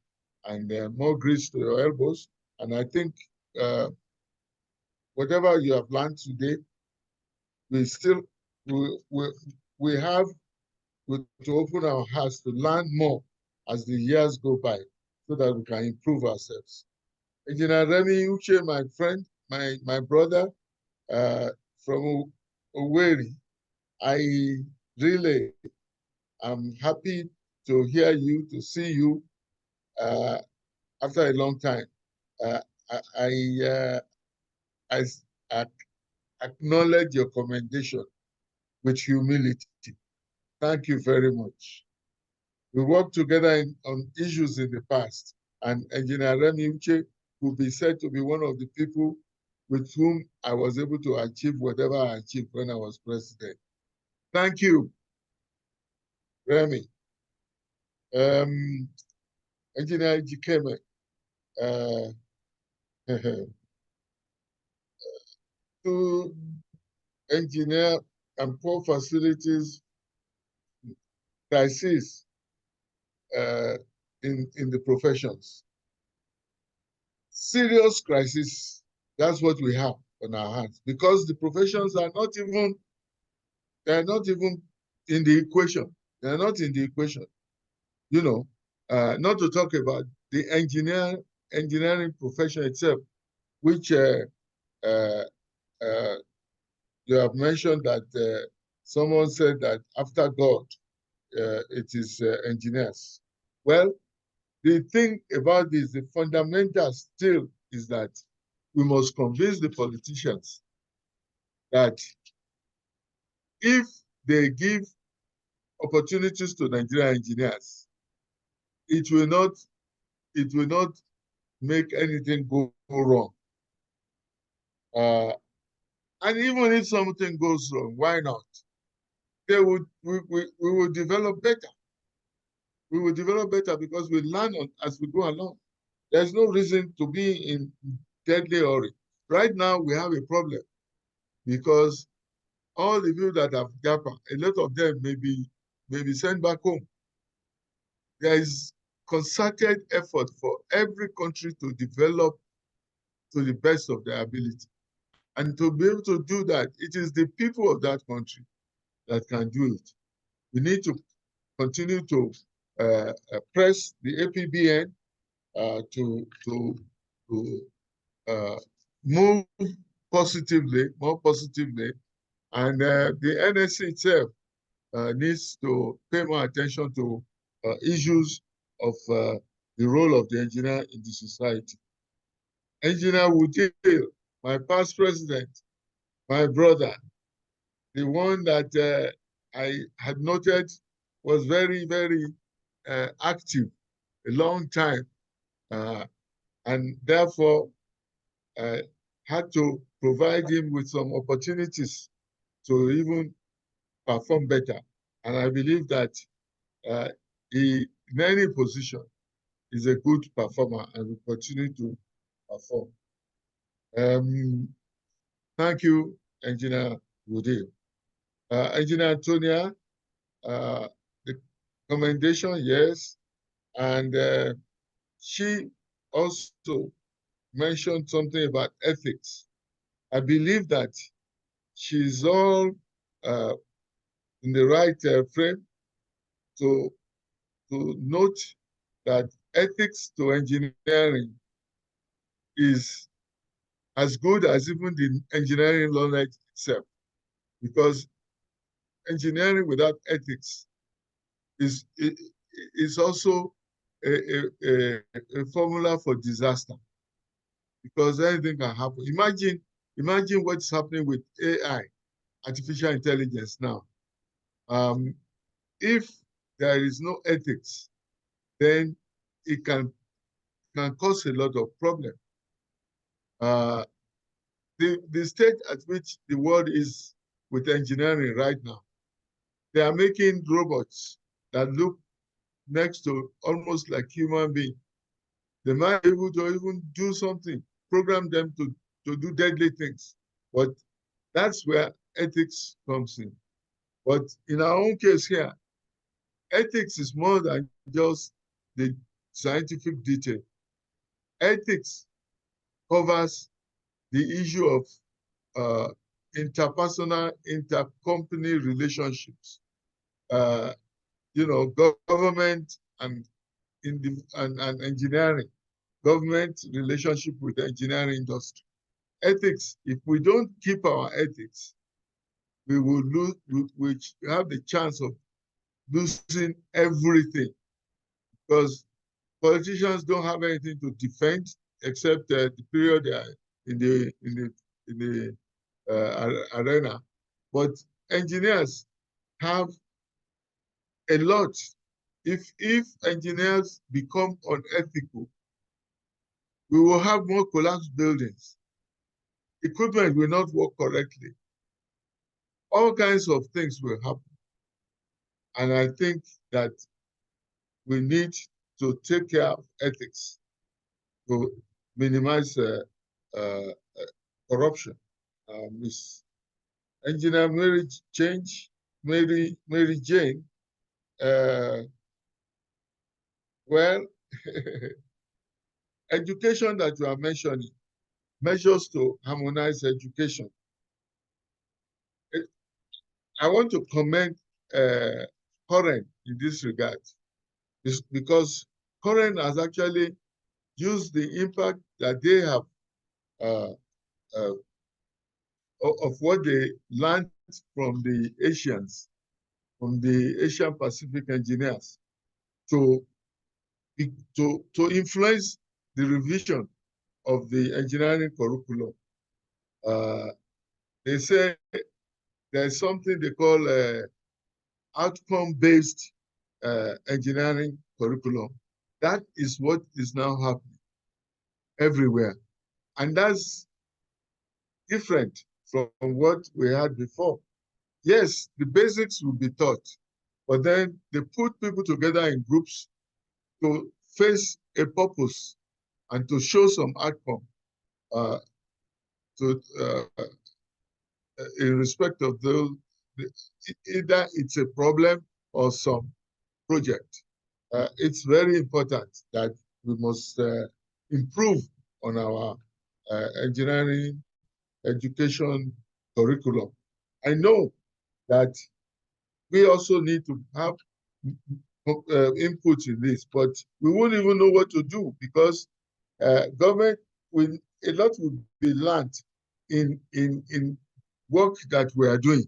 and more grease to your elbows. And I think whatever you have learned today, we have to open our hearts to learn more as the years go by, so that we can improve ourselves. Engineer Remy Uche, my friend, my brother from Owerri, I really am happy to hear you, to see you after a long time. I acknowledge your commendation with humility. Thank you very much. We worked together on issues in the past, and Engineer Remy Uche will be said to be one of the people with whom I was able to achieve whatever I achieved when I was president. Thank you, Remy. Engineer Jikeme, to Engineer and poor facilities, crisis in the professions. Serious crisis, that's what we have on our hands, because the professions are not even, they're not even in the equation. They're not in the equation. You know, not to talk about the engineering profession itself, which you have mentioned that someone said that after God, it is engineers. Well, the thing about this, the fundamental still is that we must convince the politicians that if they give opportunities to Nigerian engineers, it will not make anything go wrong. And even if something goes wrong, why not? We will develop better. We will develop better because we learn as we go along. There's no reason to be in deadly hurry. Right now, we have a problem because all the people that have GAPA, a lot of them may be sent back home. There is concerted effort for every country to develop to the best of their ability. And to be able to do that, it is the people of that country that can do it. We need to continue to press the APBN to move positively, more positively, and the NSC itself needs to pay more attention to issues of the role of the engineer in the society. Engineer Wudil, my past president, my brother, the one that I had noted was very, very active a long time, and therefore had to provide him with some opportunities to even perform better. And I believe that he, in any position, is a good performer and will continue to perform. Thank you, Engineer Wudil. Engineer Antonia, the commendation, yes. And she also mentioned something about ethics. I believe that she's all in the right frame to note that ethics to engineering is as good as even the engineering knowledge itself, because engineering without ethics is also a formula for disaster, because anything can happen. Imagine what's happening with AI, artificial intelligence now. If there is no ethics, then it can cause a lot of problems. The state at which the world is with engineering right now, they are making robots that look next to almost like human beings. They might be able to even do something, program them to do deadly things. But that's where ethics comes in. But in our own case here, ethics is more than just the scientific detail. Ethics covers the issue of interpersonal, intercompany relationships. Government and engineering, government relationship with the engineering industry. Ethics, if we don't keep our ethics, we will lose, we have the chance of losing everything, because politicians don't have anything to defend except the period they are in the arena. But engineers have a lot. If engineers become unethical, we will have more collapsed buildings. Equipment will not work correctly. All kinds of things will happen. And I think that we need to take care of ethics to minimize corruption. Ms. Engineer Mary Jane, well, education that you are mentioning, measures to harmonize education. I want to commend Koren in this regard, because Koren has actually used the impact that they have of what they learned from the Asians, from the Asian Pacific engineers, to influence the revision of the engineering curriculum. They say there's something they call outcome-based engineering curriculum. That is what is now happening everywhere. And that's different from what we had before. Yes, the basics will be taught, but then they put people together in groups to face a purpose and to show some outcome in respect of those, either it's a problem or some project. It's very important that we must improve on our engineering education curriculum. I know that we also need to have input in this, but we won't even know what to do, because government a lot will be learned in work that we are doing.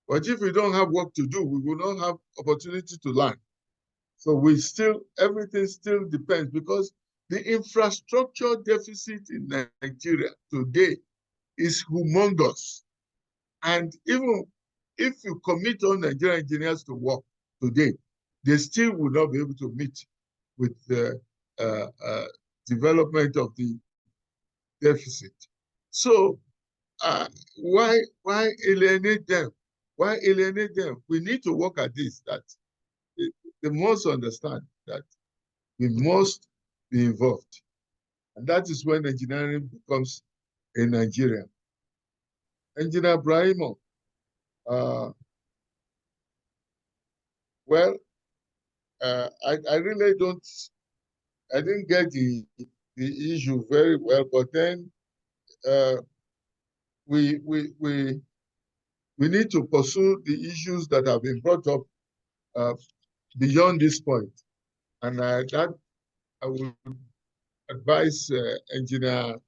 But if we don't have work to do, we will not have opportunity to learn. So everything still depends, because the infrastructure deficit in Nigeria today is humongous. And even if you commit all Nigerian engineers to work today, they still will not be able to meet with the development of the deficit. So why alienate them? Why alienate them? We need to work at this, that they must understand that we must be involved. And that is when engineering becomes a Nigerian. Engineer Brahimo, well, I really I didn't get the issue very well, but then we need to pursue the issues that have been brought up beyond this point. And that I would advise Engineer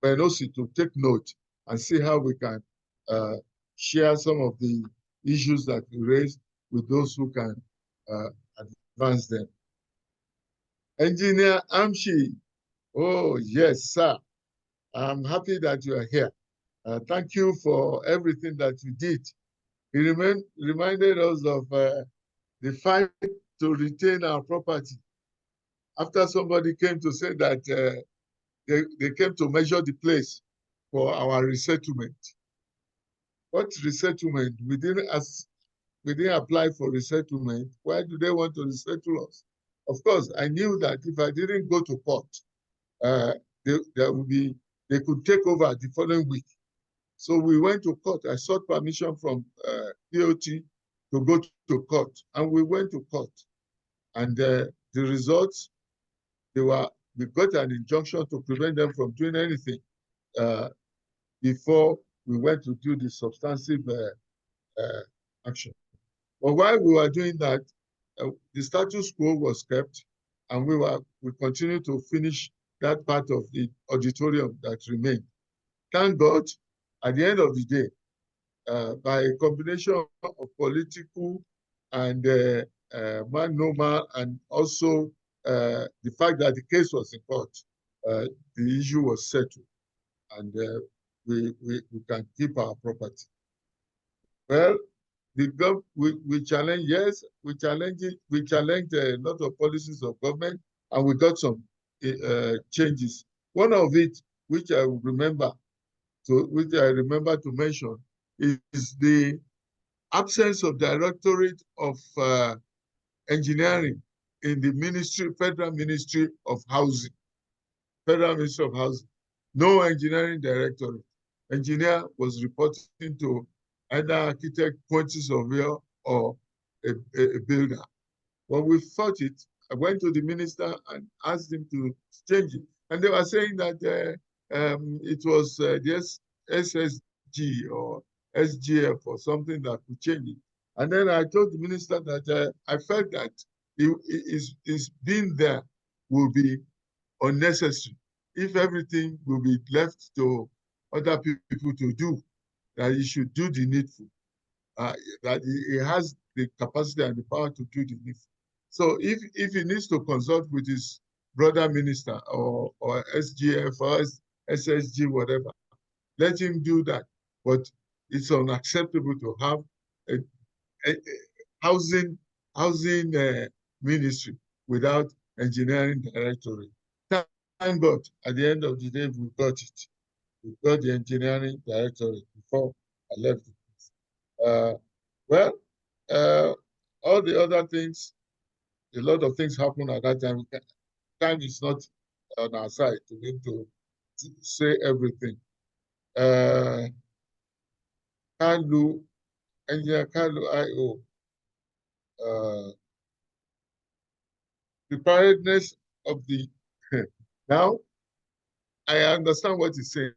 FNSE to take note and see how we can share some of the issues that we raised with those who can advance them. Engineer Amshi, oh yes, sir. I'm happy that you are here. Thank you for everything that you did. He reminded us of the fight to retain our property. After somebody came to say that they came to measure the place for our resettlement. What resettlement? We didn't apply for resettlement. Why do they want to resettle us? Of course, I knew that if I didn't go to court, they could take over the following week. So we went to court. I sought permission from DOT to go to court, and we went to court. And the results, we got an injunction to prevent them from doing anything before we went to do the substantive action. But while we were doing that, the status quo was kept, and we continued to finish that part of the auditorium that remained. Thank God, at the end of the day, by a combination of political and man-no-man, and also the fact that the case was in court, the issue was settled, and we can keep our property. Well, we challenge, yes, we challenged a lot of policies of government, and we got some changes. One of it, which I remember to mention, is the absence of Directorate of Engineering in the Federal Ministry of Housing. Federal Ministry of Housing. No engineering directorate. engineer was reporting to either architect, quantity surveyor, or a builder. When we fought it, I went to the minister and asked him to change it. And they were saying that it was the SSG or SGF or something that could change it. And then I told the minister that I felt that his being there will be unnecessary if everything will be left to other people to do, that he should do the needful, that he has the capacity and the power to do the needful. So if he needs to consult with his brother minister or SGF or SSG, whatever, let him do that. But it's unacceptable to have a housing ministry without engineering directorate. Thank God, at the end of the day, we got it. We got the engineering directorate before I left the place. All the other things, a lot of things happened at that time. Time is not on our side to be able to say everything. Kalu, Engineer Kalu IO, preparedness of the now I understand what he's saying.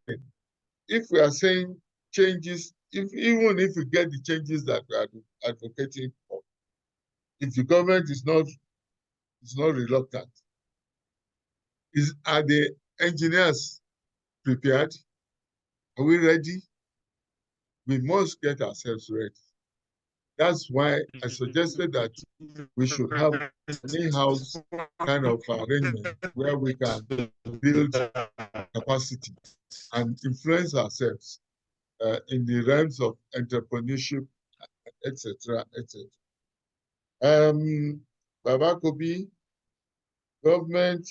If we are saying changes, even if we get the changes that we are advocating for, if the government is not reluctant, are the engineers prepared? Are we ready? We must get ourselves ready. That's why I suggested that we should have an in-house kind of arrangement where we can build capacity and influence ourselves in the realms of entrepreneurship, etc., etc. Baba Kobi, government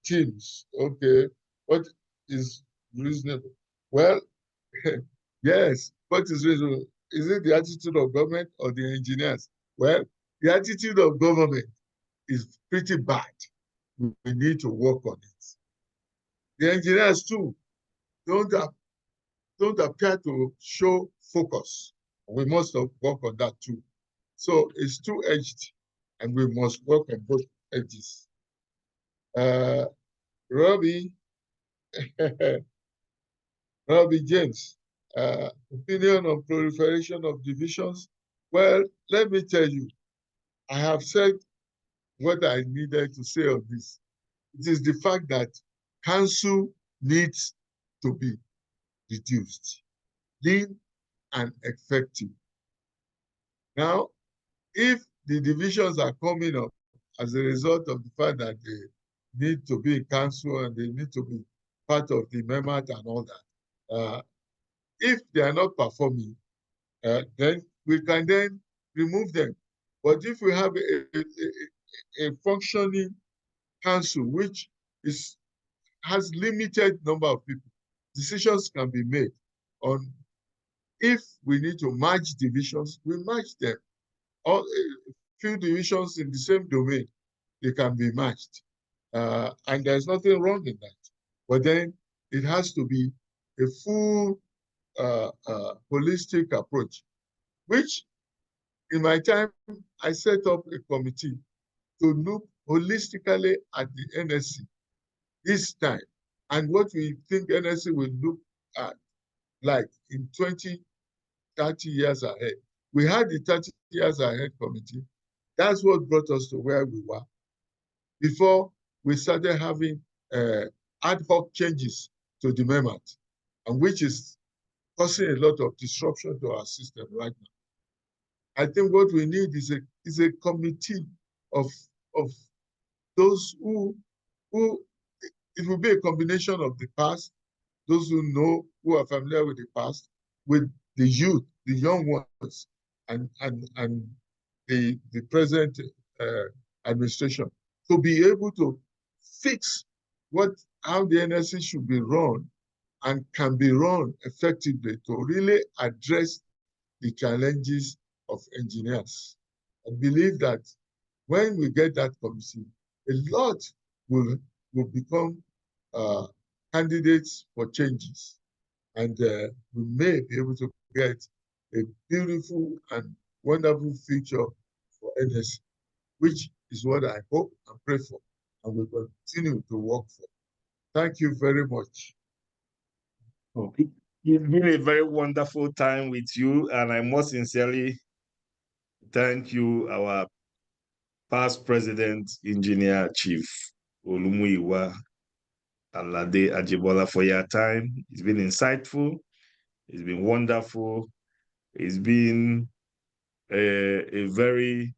teams. Okay, what is reasonable? Well, yes, what is reasonable? Is it the attitude of government or the engineers? Well, the attitude of government is pretty bad. We need to work on it. The engineers too don't appear to show focus. We must work on that too. So it's two-edged, and we must work on both edges. Robbie, Robbie James, opinion on proliferation of divisions. Well, let me tell you, I have said what I needed to say on this. It is the fact that council needs to be reduced, lean and effective. Now, if the divisions are coming up as a result of the fact that they need to be in council and they need to be part of the MEMAT and all that, if they are not performing, then we can then remove them. But if we have a functioning council which has limited number of people, decisions can be made on if we need to merge divisions, we merge them. Or few divisions in the same domain, they can be merged. And there's nothing wrong in that. But then it has to be a full holistic approach, which in my time, I set up a committee to look holistically at the NSC this time and what we think NSC will look at like in 20, 30 years ahead. We had the 30 years ahead committee. That's what brought us to where we were before we started having ad hoc changes to the MEMAT, and which is causing a lot of disruption to our system right now. I think what we need is a committee of those who it will be a combination of the past, those who are familiar with the past, with the youth, the young ones, and the present administration, to be able to fix how the NSC should be run and can be run effectively to really address the challenges of engineers. I believe that when we get that committee, a lot will become candidates for changes. And we may be able to get a beautiful and wonderful future for NSE, which is what I hope and pray for, and will continue to work for. Thank you very much. It's been a very wonderful time with you, and I most sincerely thank you, our past President, Engineer Chief OLUMUYIWA ALADE AJIBOLA, for your time. It's been insightful. It's been wonderful. It's been a very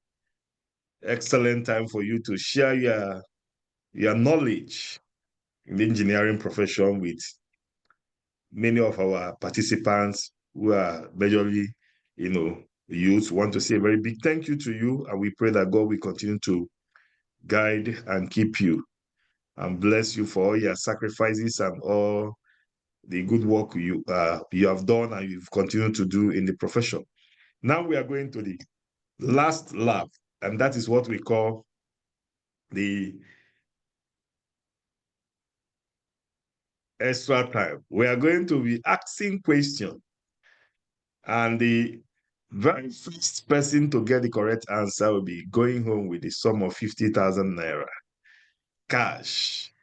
excellent time for you to share your knowledge in the engineering profession with many of our participants who are majorly, youth. Want to say a very big thank you to you, and we pray that God will continue to guide and keep you and bless you for all your sacrifices and all the good work you have done and you've continued to do in the profession. Now we are going to the last lap, and that is what we call the extra time. We are going to be asking questions, and the very first person to get the correct answer will be going home with the sum of 50,000 naira cash.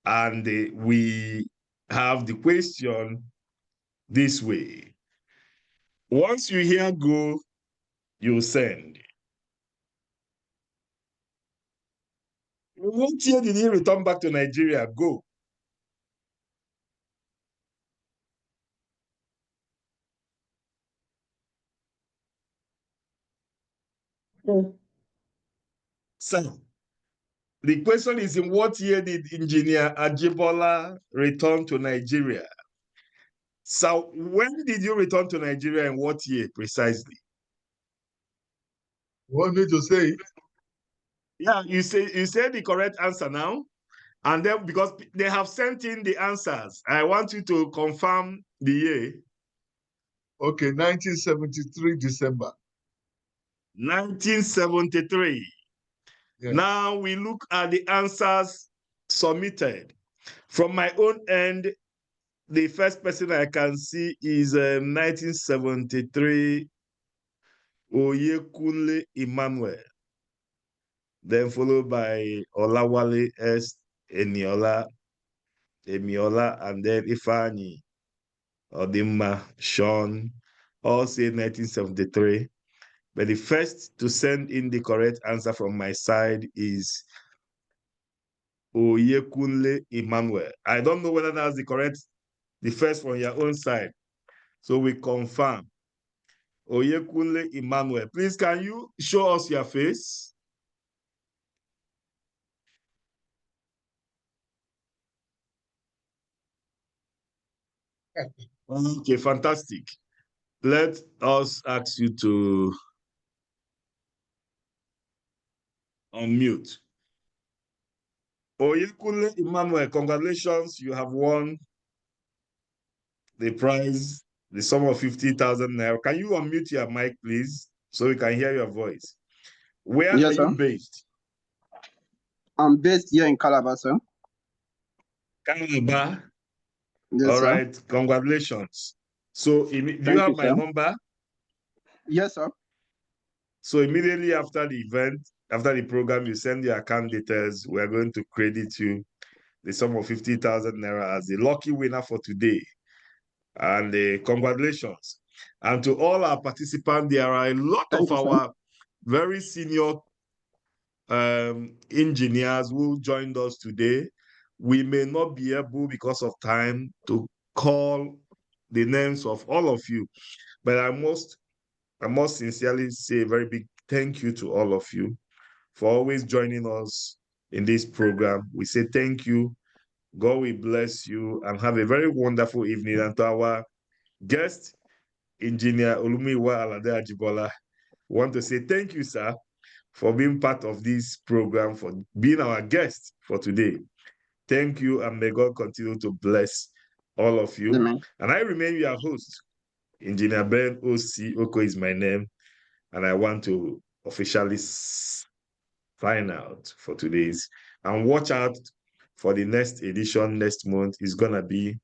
And we have the question this way. Once you hear go, you send. What year did he return back to Nigeria? Go. So, the question is, in what year did Engineer AJIBOLA return to Nigeria? So, when did you return to Nigeria and what year precisely? You want me to say it? Yeah, you say the correct answer now. And then, because they have sent in the answers, I want you to confirm the year. Okay, 1973, December. 1973. Yes. Now we look at the answers submitted. From my own end, the first person I can see is 1973, Oyekunle Emmanuel. Then followed by Olawale S. Emiola, and then Ifeanyi Odimma Sean, all say 1973. But the first to send in the correct answer from my side is Oyekunle Emmanuel. I don't know whether that's the first from your own side. So we confirm. Oyekunle Emmanuel. Please, can you show us your face? Okay, fantastic. Let us ask you to unmute. Oyekunle Emmanuel, congratulations. You have won the prize, the sum of 50,000 naira. Can you unmute your mic, please, so we can hear your voice? Where are you based? I'm based here in Calabar, sir. Calabar? Yes, all sir. right, congratulations. So, do you have my number? Yes, sir. So immediately after the event, after the program, you send your account details. We are going to credit you the sum of 50,000 naira as the lucky winner for today. And congratulations. And to all our participants, there are a lot of our very senior engineers who joined us today. We may not be able, because of time, to call the names of all of you, but I must sincerely say a very big thank you to all of you for always joining us in this program. We say thank you. God will bless you and have a very wonderful evening. And to our guest, Engineer OLUMUYIWA ALADE AJIBOLA, want to say thank you, sir, for being part of this program, for being our guest for today. Thank you, and may God continue to bless all of you. Amen. And I remain your host, Engineer Ben O.C. OKOH is my name, and I want to officially sign out for today's. And watch out for the next edition next month is gonna be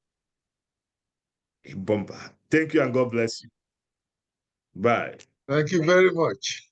a bumper. Thank you and God bless you. Bye. Thank you very much.